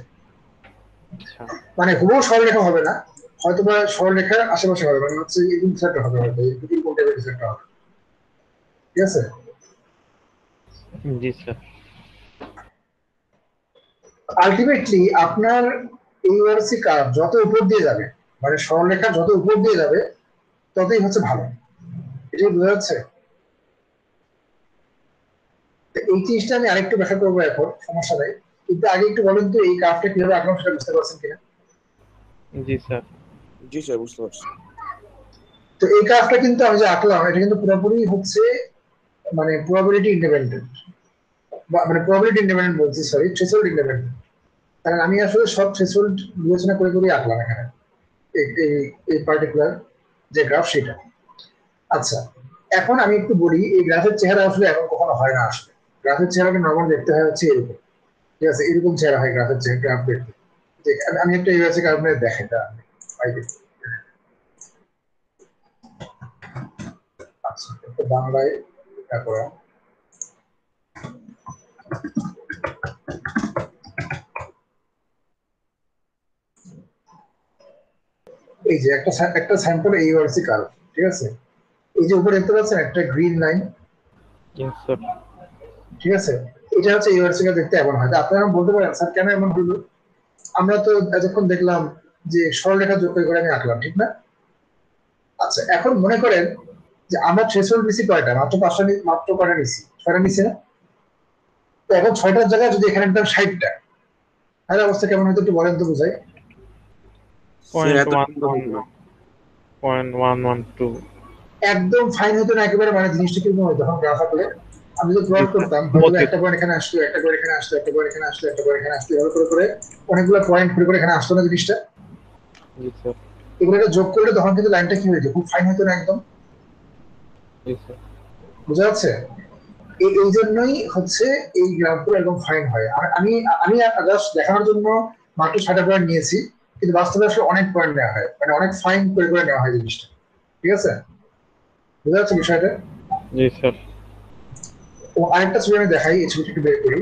আচ্ছা মানে হুবহু সরলরেখা হবে না, হয়তো বা সরলরেখার আশেপাশে হবে, মানে হচ্ছে এরকম কিছু একটা হবে, হয়তো এরকম টাইপের কিছু একটা হবে। ঠিক আছে, জি স্যার। আলটিমেটলি আপনার ইউআরসি কার্ভ যত উপর দিয়ে যাবে, মানে সরলরেখা যত উপর দিয়ে যাবে, ততই হচ্ছে ভালো। এটাই বোঝা যাচ্ছে? তো এই জিনিসটা আমি আরেকটু ব্যাখ্যা করবো এখন, সমস্যা নেই, কিন্তু আগে একটু বলেন তো এই কার্ভটা কিভাবে আঁকলাম সেটা বুঝতে পারছেন কিনা? জি স্যার। জি স্যার, বুঝতে পারছি। তো এই কার্ভটা কিন্তু আমি যে আঁকলাম, এটা কিন্তু পুরোপুরি হচ্ছে মানে প্রবাবিলিটি ইন্ডিপেন্ডেন্ট, মানে প্রবাবিলিটি ইন্ডিপেন্ডেন্ট বলছি, সরি, থ্রেশহোল্ড ইন্ডিপেন্ডেন্ট। কারণ আমি আসলে সব থ্রেশহোল্ড বিবেচনা করে করে আঁকলাম এখানে এই পার্টিকুলার যে গ্রাফ সেটা। আচ্ছা, এখন আমি একটু বলি এই গ্রাফের চেহারা আসলে এখন কখনো হয় না। আসলে গ্রাফের চেহারাটা নর্মাল দেখতে হয় হচ্ছে এরকম। ঠিক আছে, এরকম চেহারা হয় গ্রাফের চেহারা, গ্রাফ দেখতে। আমি একটা ইউএসএ আপনাদের দেখেন, আচ্ছা একটু বাংলায় এটা করা। এই যে একটা স্যাম্পল ইউআরসি কার্ভ। ঠিক আছে, এই যে উপরে দেখতে পাচ্ছেন একটা গ্রিন লাইন। Yes sir. ঠিক আছে, এটা হচ্ছে ইউআরসি কার্ভ দেখতে এমন হয়। আপনারা বলতে পারেন স্যার কেন এমন হলো? আমরা তো এতক্ষণ দেখলাম যে সরলরেখা যোগ করে আমি আঁকলাম, ঠিক না? আচ্ছা, এখন মনে করেন যে আমরা থ্রেশহোল্ড নিছি কয়টা? মাত্র কয়টা নিছি? 6টা নিছি না? তো এখন 6টার জায়গায় যদি এখানে একদম 60টা, তাহলে অবস্থা কেমন হতো একটু বলেন তো, বুঝাই। স্যার পয়েন্ট এত ওয়ান সুন্দর না। 1.112। একদম ফাইন হতো না একেবারে, মানে জিনিসটা কিরকম হতো তখন গ্রাফ আঁকলে? আমি তো প্লট করতাম, হয়তো অতীত। একটা পয়েন্ট এখানে আসলো, একটা পয়েন্ট এখানে আসলো, একটা পয়েন্ট এখানে আসলো, একটা পয়েন্ট এখানে আসলো, এভাবে করে করে অনেকগুলো পয়েন্ট করে করে এখানে আসতো না জিনিসটা? জি স্যার। এগুলোকে যোগ করলে তখন কিন্তু লাইনটা কি হয়েছে, খুব ফাইন হতো না একদম? জি স্যার। বোঝা যাচ্ছে? এই জন্যই হচ্ছে এই গ্রাফগুলো একদম ফাইন হয়। আর আমি আমি জাস্ট দেখানোর জন্য মাত্র 6টা পয়েন্ট নিয়েছি, কিন্তু বাস্তবে আসলে অনেক পয়েন্ট নেওয়া হয়, মানে অনেক ফাইন করে করে নেওয়া হয় জিনিসটা। ঠিক আছে, বোঝা যাচ্ছে বিষয়টা? জি স্যার। ও আরেকটা ছবি আমি দেখাই, এই ছবিটা একটু বের করি।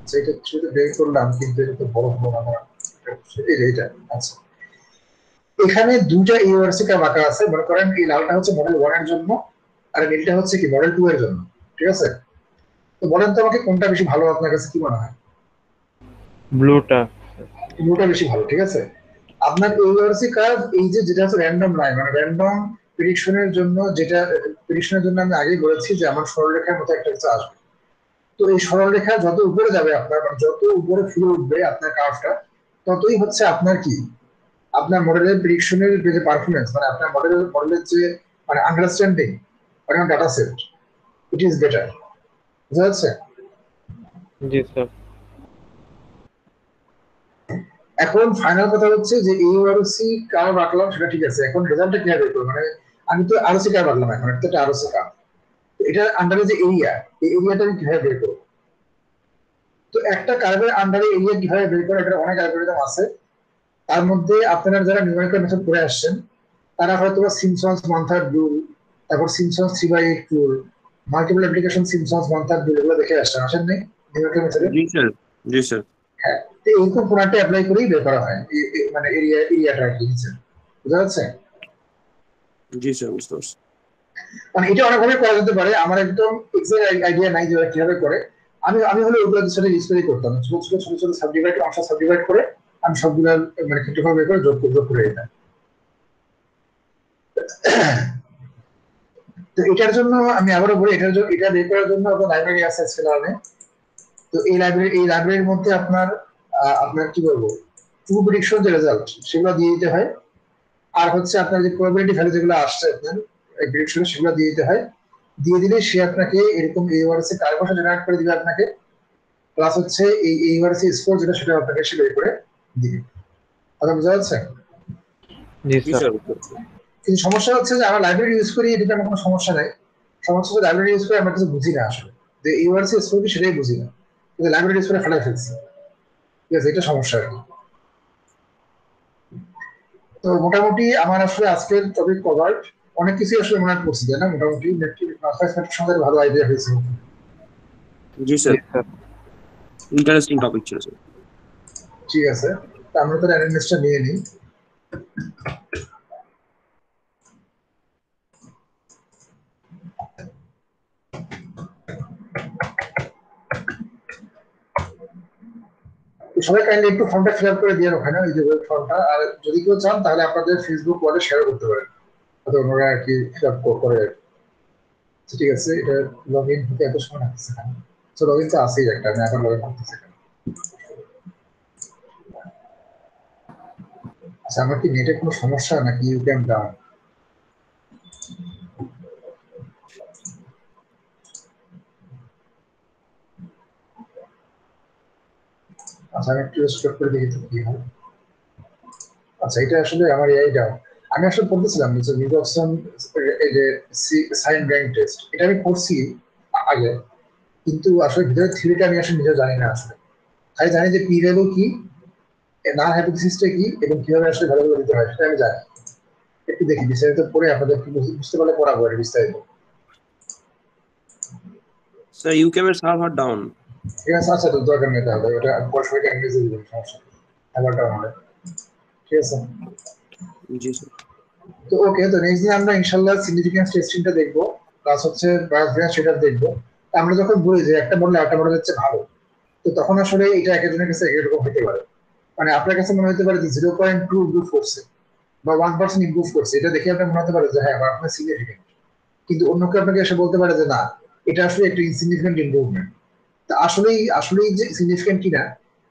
আচ্ছা, এটা ছবিটা বের করলাম, কিন্তু এটা তো বড় হলো না আমার। এই যে এটা, আচ্ছা, এখানে দুইটা ইউনিভার্সিটি আঁকা আছে। মনে করেন এই লালটা হচ্ছে মডেল 1 এর জন্য, আর নীলটা হচ্ছে কি মডেল 2 এর জন্য। ঠিক আছে, তো বলেন তো আমাকে কোনটা বেশি ভালো, আপনার কাছে কি মনে হয়? ব্লুটা। ব্লুটা বেশি ভালো। ঠিক আছে, আপনার ইউআরসি কার্ভ এই যে যেটা হচ্ছে র্যান্ডম লাইন, মানে র্যান্ডম প্রেডিকশনের জন্য, যেটা প্রেডিকশনের জন্য আমি আগেই বলেছি যে আমার সরলরেখার মতো একটা কিছু আসবে। তো এই সরলরেখা যত উপরে যাবে আপনার, মানে যত উপরে ফুলে উঠবে আপনার কার্ভটা, ততই হচ্ছে আপনার কি, আপনার মডেলের প্রেডিকশনের যে পারফরমেন্স, মানে আপনার মডেলের যে মানে আন্ডারস্ট্যান্ডিং, মানে data set, it is better. বুঝা যাচ্ছে? জি স্যার। এখন ফাইনাল কথা হচ্ছে যে ইউআরসি কার্ভ আঁকলাম সেটা ঠিক আছে, এখন রেজাল্টটা কিভাবে বের করবো? মানে আমি তো আরসি কার্ভ আঁকলাম, এখন এটা একটা আরসি কার্ভ, এটা আন্ডারে যে এরিয়া, এই এরিয়াটা আমি কিভাবে বের করবো? তো একটা কার্ভের আন্ডারে এরিয়া কিভাবে বের করে, এটা অনেক অ্যালগরিদম আছে। তার মধ্যে আপনারা যারা নিউমেরিক্যাল মেথড করে আসছেন, তারা হয়তো সিমসন্স মান্থার রুল, তারপর Simpson's 3/8 rule, multiple application Simpson's one third rule, এগুলো দেখে আসছেন, আসেন নেই নিউমেরিক্যাল মেথডে? জি স্যার। জি স্যার। হ্যাঁ, তো এইরকম কোনটা অ্যাপ্লাই করেই বের করা হয় মানে এরিয়াটা আর কি নিচে। বুঝা যাচ্ছে? জি স্যার, বুঝতে পারছি। মানে এটা অনেকভাবে করা যেতে পারে, আমার একদম এক্সাক্ট আইডিয়া নাই যে ওরা কিভাবে করে। আমি হলে ওগুলো সাথে ডিসপ্লে করতাম, ছোট ছোট ছোট ছোট সাবডিভাইড, অংশ সাবডিভাইড করে আমি সবগুলো মানে ক্ষেত্রফল বের করে যোগ করে দিতাম। তো এটার জন্য আমি আবারও বলি, এটার জন্য, এটা বের করার জন্য আপনার লাইব্রেরি আছে স্কেলারে। তো এই লাইব্রেরির মধ্যে আপনার আপনার কি বলবো, ট্রু প্রেডিকশন যে রেজাল্ট সেগুলো দিয়ে দিতে হয়। আর হচ্ছে আপনার যে প্রবাবিলিটি ভ্যালু যেগুলো আসছে আপনার প্রেডিকশনে সেগুলো দিয়ে দিতে হয়। দিয়ে দিলে সে আপনাকে এরকম এইওয়ারসি টার্গেট জেনারেট করে দিবে আপনাকে, প্লাস হচ্ছে এই এইওয়ারসি স্কোর যেটা সেটা আপনাকে সে বের করে দিবে। কথা বোঝা যাচ্ছে? জি জি স্যার। স্যার। কিন্তু সমস্যা হচ্ছে যে আমরা লাইব্রেরি ইউজ করি, এটাতে আমার কোনো সমস্যা নাই। সমস্যা হচ্ছে লাইব্রেরি ইউজ করে আমরা কিছু বুঝি না আসলে, যে ইউআরসি স্কোর কি সেটাই বুঝি না, কিন্তু লাইব্রেরি ইউজ করে ফেলাই ফেলছি। ঠিক আছে, এটা সমস্যা আর কি। তো মোটামুটি আমার আসলে আজকের টপিক কভার, অনেক কিছু আসলে মনে পড়ছে, তাই না? মোটামুটি সম্বন্ধে ভালো আইডিয়া হয়েছে। জি জি স্যার, স্যার। ইন্টারেস্টিং টপিক ছিল স্যার। ঠিক আছে, তো আমরা তো অ্যাটেন্ডেন্সটা নিয়ে নিই। তো সবাই কাইন্ডলি একটু ফর্মটা ফিল আপ করে দিয়ে ওখানে, ওই যে ওয়েব ফর্মটা, আর যদি কেউ চান তাহলে আপনাদের ফেসবুক ওয়ালে শেয়ার করতে পারেন, হয়তো ওনারা আর কি ফিল আপ করে। ঠিক আছে, এটা লগ ইন হতে এত সময় লাগছে না, তো লগ ইন তো আছেই একটা, আমি এখন লগ ইন করতেছি। আচ্ছা, আমার কি নেটে কোনো সমস্যা নাকি ইউ ক্যান ডাউন? আচ্ছা, আমি একটু স্টপ করে দেখি তো কি হয়। আচ্ছা, এটা আসলে আমার এআই ডাউন। আমি আসলে পড়তেছিলাম যে নিউরক্সন এই যে সাইন র্যাঙ্ক টেস্ট, এটা আমি করছি আগে, কিন্তু আসলে ভিতরে থিওরিটা আমি আসলে নিজেও জানি না আসলে। আমি জানি যে পি ভ্যালু কি, না হাইপোথিসিসটা কি, এবং কিভাবে আসলে ভ্যালুগুলো দিতে হয় সেটা আমি জানি। একটু দেখি বিস্তারিত পড়ে আপনাদের একটু বুঝতে পারলে পড়াবো আর বিস্তারিত। স্যার ইউকেএম এর সার্ভার ডাউন। ঠিক আছে, আচ্ছা, তো দরকার নেই তাহলে, ওটা পরে সবাইকে ইংরেজি দিবেন, সমস্যা নেই, খাবারটা আমাদের। ঠিক আছে, জি স্যার। তো ওকে, তো নেক্সট দিন আমরা ইনশাল্লাহ সিগনিফিকেন্স টেস্টিংটা দেখবো, প্লাস হচ্ছে বায়াস ভ্যারিয়েন্স সেটা দেখবো। আমরা যখন বলি যে একটা মডেল একটা মডেল হচ্ছে ভালো, তো তখন আসলে এটা এক একজনের কাছে এক এক রকম হতে পারে। মানে আপনার কাছে মনে হতে পারে যে 0.2 ইমপ্রুভ করছে বা 1% ইমপ্রুভ করছে, এটা দেখে আপনার মনে হতে পারে যে হ্যাঁ আপনার সিগনিফিকেন্ট। কিন্তু অন্য কেউ আপনাকে এসে বলতে পারে যে না, এটা আসলে একটা ইনসিগনিফিকেন্ট ইমপ্রুভমেন্ট। তা আসলেই আসলেই যে সিগনিফিকেন্ট কিনা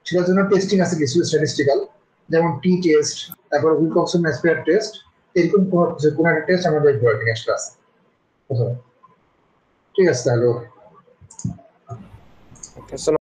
সেটার জন্য টেস্টিং আছে কিছু স্ট্যাটিস্টিক্যাল, যেমন টি টেস্ট, তারপর উইলকক্সন ম্যাসপিয়ার টেস্ট, এরকম কোন একটা টেস্ট আমাদের দেখবো নেক্সট ক্লাস। ঠিক আছে তাহলে। Okay sir.